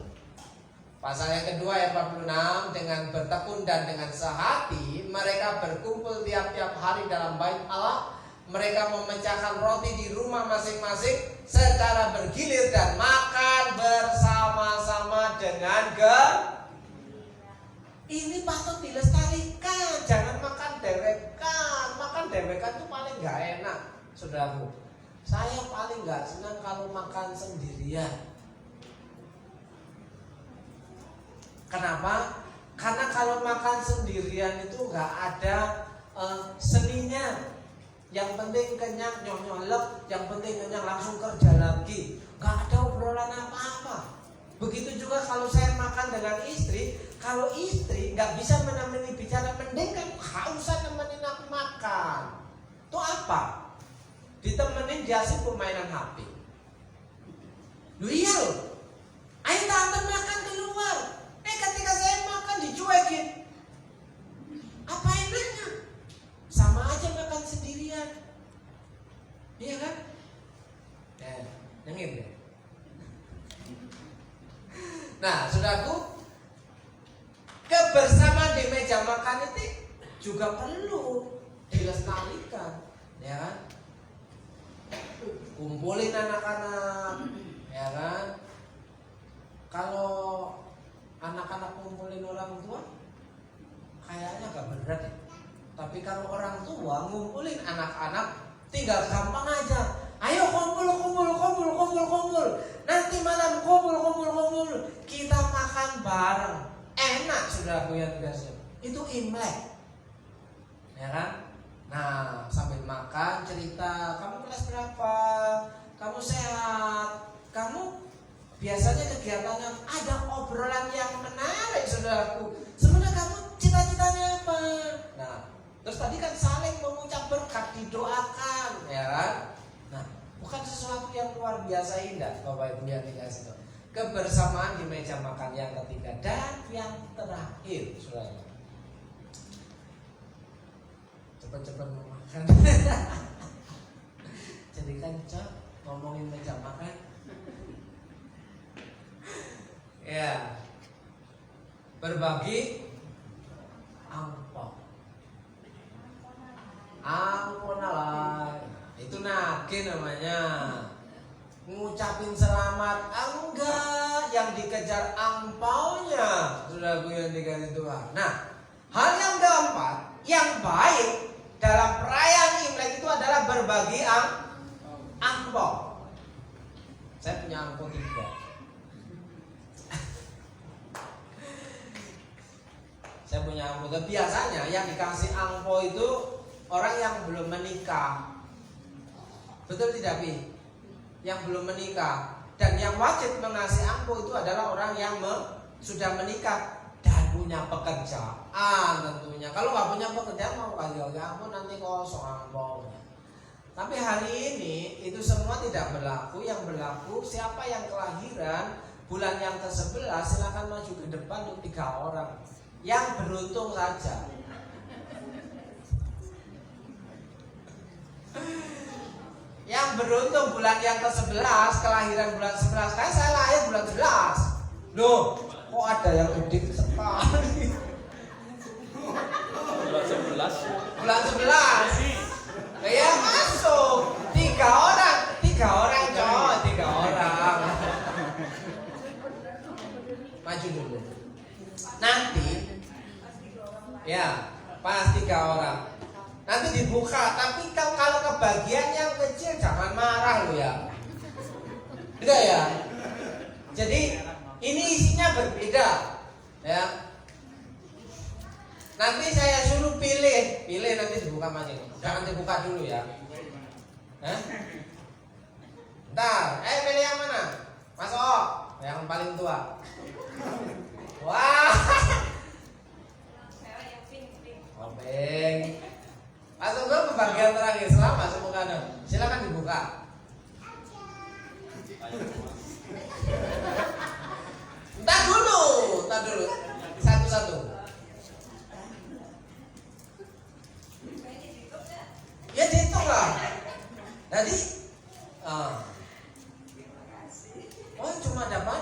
pasal yang kedua ayat 46, dengan bertekun dan dengan sehati mereka berkumpul tiap-tiap hari dalam bait Allah. Mereka memecahkan roti di rumah masing-masing secara bergilir dan makan bersama-sama dengan ini patut dilestarikan. Jangan makan dewekan. Makan dewekan itu paling gak enak, saudaraku. Saya paling gak senang kalau makan sendirian. Kenapa? Karena kalau makan sendirian itu gak ada seninya. Yang penting kenyang, nyolok. Yang penting kenyang langsung kerja lagi. Gak ada obrolan apa-apa. Begitu juga kalau saya makan dengan istri, kalau istri nggak bisa menemani bicara, mending kan nggak usah nemenin aku makan. Itu apa? Ditemenin dia sih permainan HP. Lu iya loh. Ayo tante makan keluar. Ketika saya makan dicuekin. Apa enaknya? Sama aja makan sendirian. Iya kan? Nengin deh. Nah, saudaraku, kebersamaan di meja makan itu juga perlu dilestarikan, ya kan? Kumpulin anak-anak, ya kan? Kalau anak-anak kumpulin orang tua, kayaknya agak berat ya. Tapi kalau orang tua ngumpulin anak-anak, tinggal gampang aja. Ayo kumpul. Nanti malam kumpul. Kita makan bareng. Enak saudaraku yang dikasih. Itu Imlek. Ya kan? Nah, sambil makan cerita, kamu kelas berapa? Kamu sehat? Kamu biasanya kegiatannya ada obrolan yang menarik saudaraku. Sebenarnya kamu cita-citanya apa? Nah, terus tadi kan saling mengucap berkat, didoakan, ya kan? Nah, bukan sesuatu yang luar biasa indah, Bapak Ibu yang dikasih. Kebersamaan di meja makan yang ketiga dan yang terakhir, saudara. Cepat-cepat makan. Jadi kan ngomongin meja makan. Ya, berbagi angpau. Angponalai. Itu nage namanya. Ngucapin selamat, enggak, yang dikejar angpaunya, saudaraku yang dikasih Tuhan. Nah, hal yang keempat, yang baik dalam perayaan Imlek itu adalah berbagi angpau. Saya punya angpau 3. Saya punya angpau. Biasanya yang dikasih angpau itu orang yang belum menikah. Betul tidak, Pi? Yang belum menikah. Dan yang wajib mengasih angpau itu adalah orang yang sudah menikah dan punya pekerjaan tentunya. Kalau nggak punya pekerjaan mau kasih angpau nanti kosong angpaunya. Tapi hari ini itu semua tidak berlaku. Yang berlaku siapa yang kelahiran bulan yang ke-11 silakan maju ke depan untuk 3 orang. Yang beruntung saja. Yang beruntung bulan yang ke-11, kelahiran bulan 11. Kan saya lahir bulan 11. Loh, kok ada yang gede sekali? Bulan 11. Bulan 11. Ya masuk 3 orang. 3 orang coy, 3 orang. Maju dulu. Nanti ya, pas 3 orang. Nanti dibuka, tapi kalau kebagian yang kecil jangan marah lo ya. Enggak ya? Jadi ini isinya berbeda ya. Nanti saya suruh pilih nanti dibuka mana? Jangan dibuka dulu ya. Bentar, pilih yang mana? Mas O, yang paling tua. Wah. Pink. Masuk ke bagian terakhir, selamat semoga ada. Silakan dibuka. Entar dulu. Satu-satu. Ya dihitung lah. Jadi, oh cuma dapat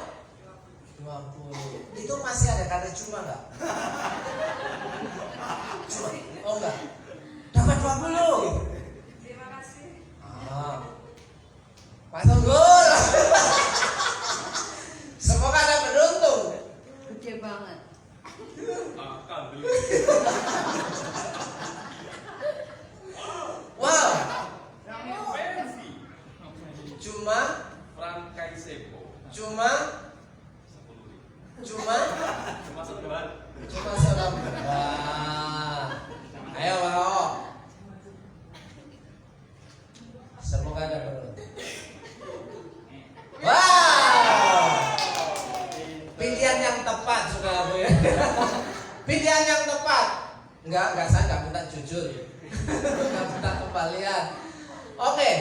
20. Itu masih ada kata cuma nggak? Cuma, oh enggak. Dapat 20 gitu. Terima kasih. Pak Tunggul. Semoga Anda beruntung. Gede banget. Akal dulu. Wow. Fancy. Cuma Rangkai Sepo. Cuma 10.000. Cuma sebulan. Wah. Ayo Pak. Semoga Anda beruntung. Wow. Pilihan yang tepat. Enggak, saya enggak minta jujur. Enggak minta kembalian. Oke,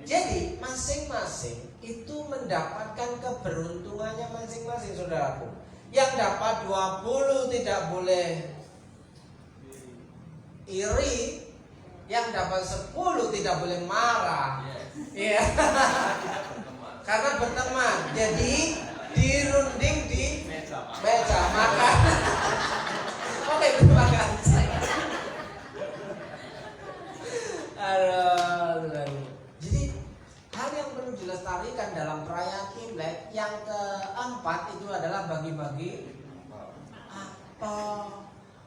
jadi masing-masing itu mendapatkan keberuntungannya masing-masing, saudaraku. Yang dapat 20 tidak boleh iri, yang dapat 10 tidak boleh marah. Iya. Karena berteman. Jadi dirunding di meja makan. Oke, terima kasih. Jadi hal yang perlu dilestarikan dalam perayaan Imlek yang keempat itu adalah bagi-bagi apel.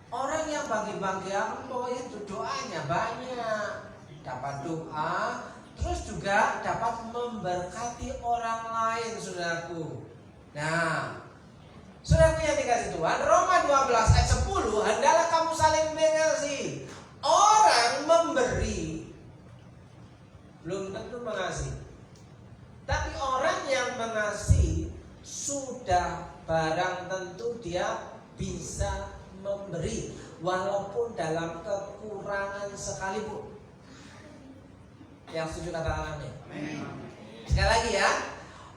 Orang yang bagi-bagi apel itu doanya banyak, dapat doa, terus juga dapat memberkati orang lain, saudaraku. Nah, saudaraku yang dikasih Tuhan, Roma 12 ayat 10, hendaklah kamu saling mengasihi. Orang memberi belum tentu mengasihi, tapi orang yang mengasihi sudah barang tentu dia bisa memberi walaupun dalam kekurangan sekalipun. Yang setuju katakan amin. Sekali lagi ya,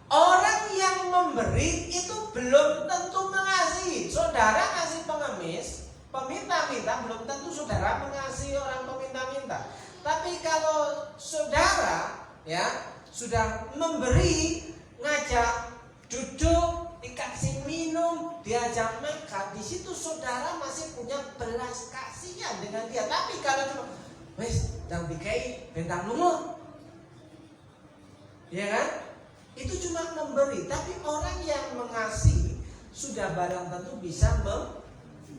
orang yang memberi itu belum tentu mengasihi. Saudara kasih pengemis, peminta-minta, belum tentu saudara mengasihi orang peminta-minta. Tapi kalau saudara ya sudah memberi, ngajak duduk, dikasih minum, diajak makan, di situ saudara masih punya belas kasihan dengan dia. Tapi kalau cuma wes jangan dikai bentang lumur, ya kan? Itu cuma memberi. Tapi orang yang mengasihi sudah barang tentu bisa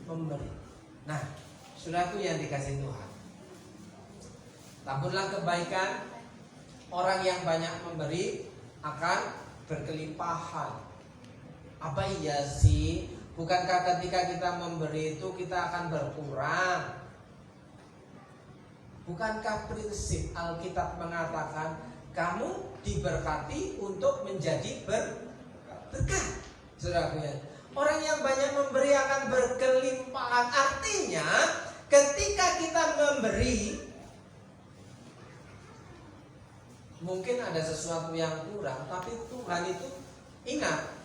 memberi. Nah, saudaraku yang dikasih Tuhan, lakukanlah kebaikan. Orang yang banyak memberi akan berkelimpahan. Apa iya sih? Bukankah ketika kita memberi itu kita akan berkurang? Bukankah prinsip Alkitab mengatakan kamu diberkati untuk menjadi berkah? Saudaraku ya, orang yang banyak memberi akan berkelimpahan. Artinya ketika kita memberi, mungkin ada sesuatu yang kurang, tapi Tuhan itu ingat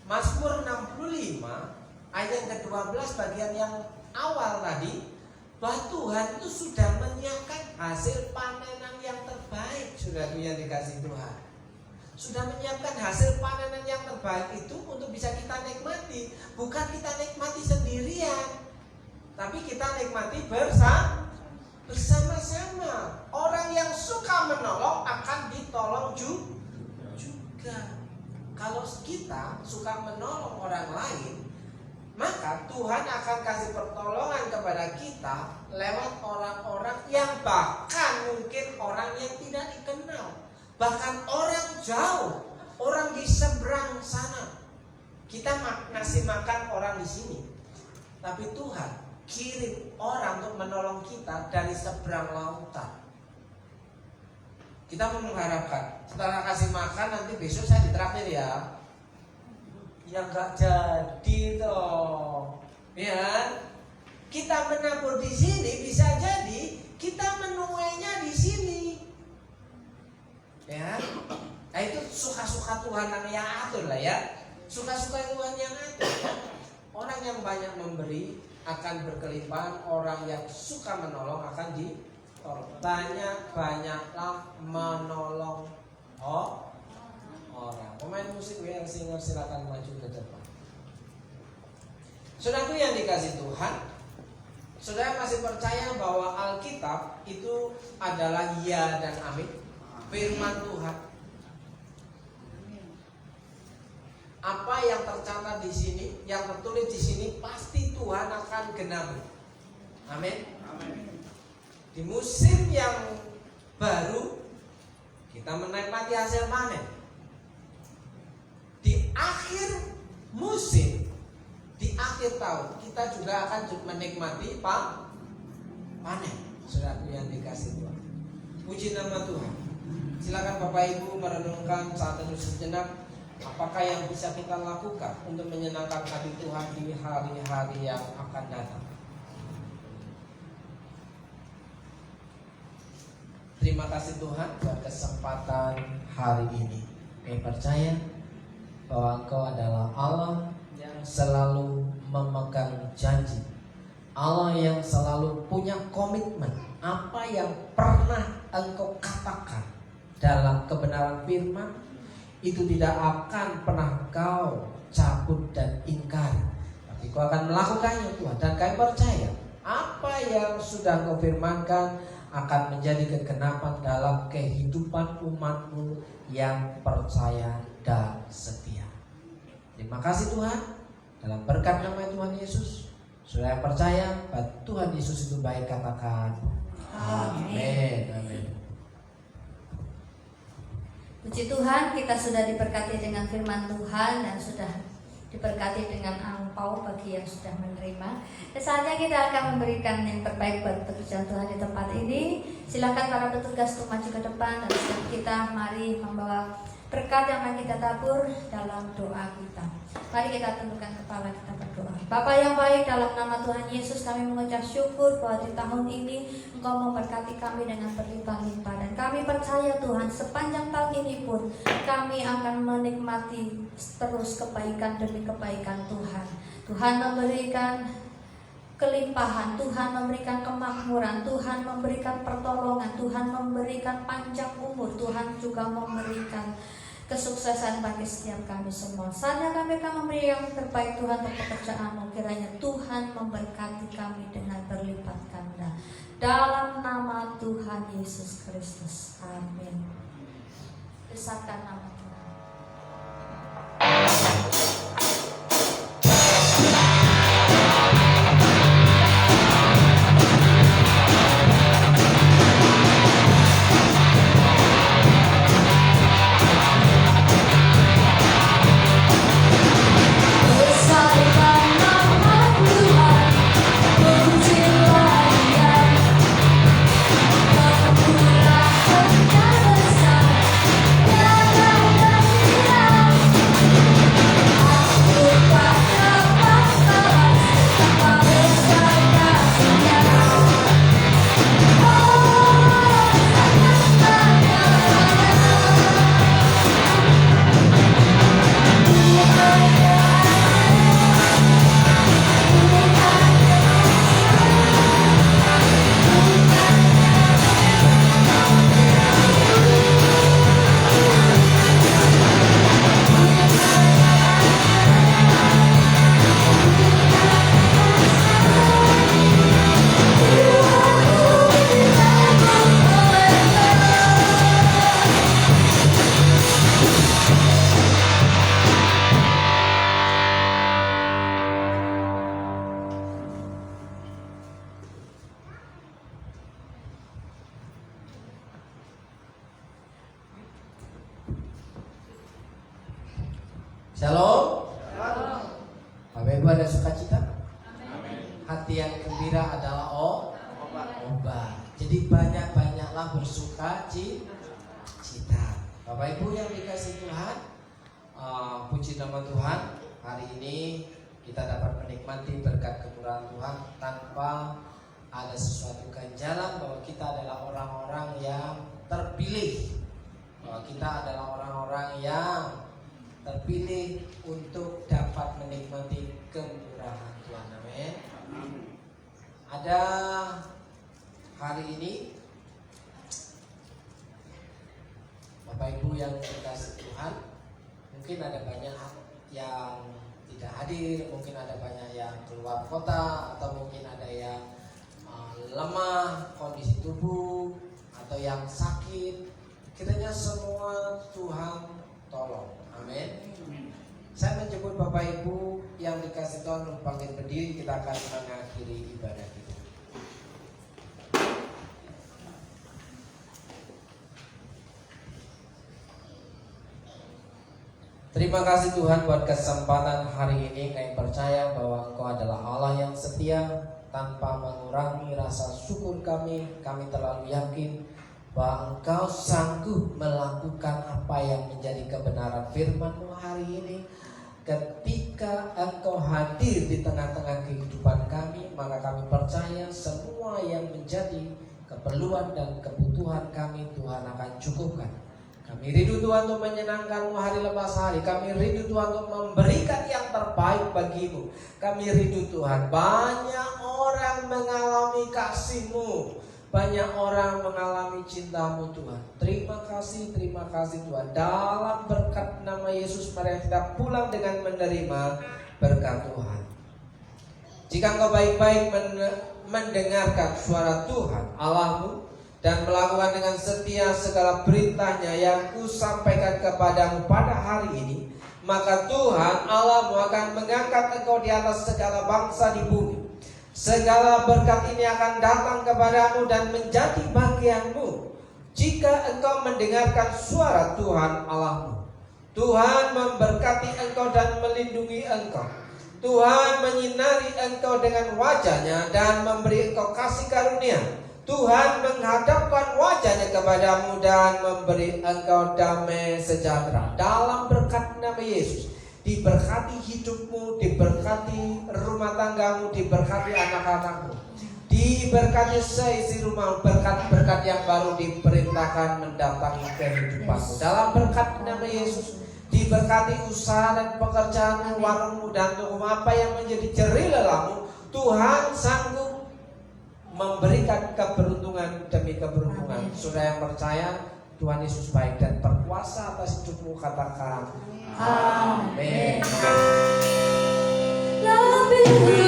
Mazmur 65 ayat yang ke-12 bagian yang awal tadi, bahwa Tuhan itu sudah menyiapkan hasil panenan yang terbaik. Saudaraku yang dikasih Tuhan, sudah menyiapkan hasil panenan yang terbaik itu untuk bisa kita nikmati. Bukan kita nikmati sendirian, tapi kita nikmati bersama-sama. Orang yang suka menolong akan ditolong juga. Kalau kita suka menolong orang lain, maka Tuhan akan kasih pertolongan kepada kita lewat orang-orang yang bahkan mungkin orang yang tidak dikenal, bahkan orang jauh, orang di seberang sana. Kita ngasih makan orang di sini, tapi Tuhan kirim orang untuk menolong kita dari seberang lautan. Kita mengharapkan setelah kasih makan nanti besok saya ditraktir ya. Ya nggak jadi toh, ya. Kita menabur di sini bisa jadi kita menuainya di sini, ya. Nah itu suka-suka Tuhan yang atur lah ya. Suka-suka Tuhan yang atur. Orang yang banyak memberi akan berkelimpahan, orang yang suka menolong akan ditolong. Banyak-banyaklah menolong orang. Pemain musik yang singer silakan maju ke depan. Saudaraku yang dikasih Tuhan, saudara masih percaya bahwa Alkitab itu adalah ya dan amin, firman Tuhan. Apa yang tercatat di sini, yang tertulis di sini pasti Tuhan akan genapi. Amin. Amin. Di musim yang baru kita menikmati hasil panen. Di akhir musim, di akhir tahun kita juga akan menikmati panen. Saudaraku yang dikasih Tuhan, puji nama Tuhan. Silakan Bapak Ibu merenungkan saat teduh sejenak. Apakah yang bisa kita lakukan untuk menyenangkan hati Tuhan di hari-hari yang akan datang? Terima kasih Tuhan buat kesempatan hari ini. Kami percaya bahwa Engkau adalah Allah yang selalu memegang janji, Allah yang selalu punya komitmen. Apa yang pernah Engkau katakan dalam kebenaran firman itu tidak akan pernah Kau cabut dan ingkari, tapi Kau akan melakukannya Tuhan. Dan kami percaya apa yang sudah Kau firmankan akan menjadi kegenapan dalam kehidupan umat-Mu yang percaya dan setia. Terima kasih Tuhan. Dalam berkat nama Tuhan Yesus, saudara yang percaya bahwa Tuhan Yesus itu baik, katakan amin. Amin. Puji Tuhan, kita sudah diberkati dengan firman Tuhan dan sudah diberkati dengan angpau bagi yang sudah menerima. Dan saatnya kita akan memberikan yang terbaik buat pekerjaan Tuhan di tempat ini. Silakan para petugas untuk maju ke depan dan kita mari membawa berkat yang akan kita tabur dalam doa kita. Mari kita tundukkan kepala, kita berdoa. Bapa yang baik, dalam nama Tuhan Yesus kami mengucap syukur bahwa di tahun ini Engkau memberkati kami dengan berlimpah-limpah. Dan kami percaya Tuhan, sepanjang tahun ini pun kami akan menikmati terus kebaikan demi kebaikan Tuhan. Tuhan memberikan kelimpahan, Tuhan memberikan kemakmuran, Tuhan memberikan pertolongan, Tuhan memberikan panjang umur, Tuhan juga memberikan kesuksesan bagi setiap kami semua. Saatnya kami akan memberi yang terbaik Tuhan untuk pekerjaan-Mu. Kiranya Tuhan memberkati kami dengan berlipat ganda. Dalam nama Tuhan Yesus Kristus. Amin. Besarkan nama Tuhan. Shalom. Bapak Ibu ada sukacita? Hati yang gembira adalah obat. Jadi banyak-banyaklah bersuka cita. Bapak Ibu yang dikasihi Tuhan, puji nama Tuhan. Hari ini kita dapat menikmati berkat kemurahan Tuhan tanpa ada sesuatu ganjalan bahwa kita adalah orang-orang yang terpilih, bahwa kita adalah orang-orang yang terpilih untuk dapat menikmati kemurahan Tuhan. Amin. Ada hari ini Bapak Ibu yang dikasihi Tuhan, mungkin ada banyak yang tidak hadir, mungkin ada banyak yang keluar kota, atau mungkin ada yang lemah kondisi tubuh, atau yang sakit. Kiranya semua Tuhan tolong. Amin. Saya menjemput Bapak Ibu yang dikasih Tuhan untuk bangkit berdiri. Kita akan mengakhiri ibadah kita. Terima kasih Tuhan buat kesempatan hari ini. Kami percaya bahwa Engkau adalah Allah yang setia. Tanpa mengurangi rasa syukur kami terlalu yakin bahwa Engkau sanggup melakukan apa yang menjadi kebenaran firman-Mu hari ini. Ketika Engkau hadir di tengah-tengah kehidupan kami, maka kami percaya semua yang menjadi keperluan dan kebutuhan kami Tuhan akan cukupkan. Kami rindu Tuhan untuk menyenangkan-Mu hari lepas hari. Kami rindu Tuhan untuk memberikan yang terbaik bagi-Mu. Kami rindu Tuhan, banyak orang mengalami kasih-Mu, banyak orang mengalami cinta-Mu Tuhan. Terima kasih Tuhan. Dalam berkat nama Yesus mari kita pulang dengan menerima berkat Tuhan. Jika engkau baik-baik mendengarkan suara Tuhan Allah-Mu dan melakukan dengan setia segala perintahnya yang kusampaikan kepadamu pada hari ini, maka Tuhan Allah-Mu akan mengangkat engkau di atas segala bangsa di bumi. Segala berkat ini akan datang kepadamu dan menjadi bagianmu jika engkau mendengarkan suara Tuhan Allah-Mu. Tuhan memberkati engkau dan melindungi engkau. Tuhan menyinari engkau dengan wajah-Nya dan memberi engkau kasih karunia. Tuhan menghadapkan wajah-Nya kepadamu dan memberi engkau damai sejahtera. Dalam berkat nama Yesus, diberkati hidupmu, diberkati rumah tanggamu, diberkati anak-anakmu, diberkati seisi rumah. Berkat-berkat yang baru diperintahkan mendatangi kehidupanmu. Dalam berkat nama Yesus, diberkati usaha dan pekerjaanmu, warungmu dan toko apa yang menjadi jerih lelahmu. Tuhan sanggup memberikan keberuntungan demi keberuntungan. Saudara yang percaya Tuhan Yesus baik dan berkuasa atas hidupmu, katakan amin. Lebih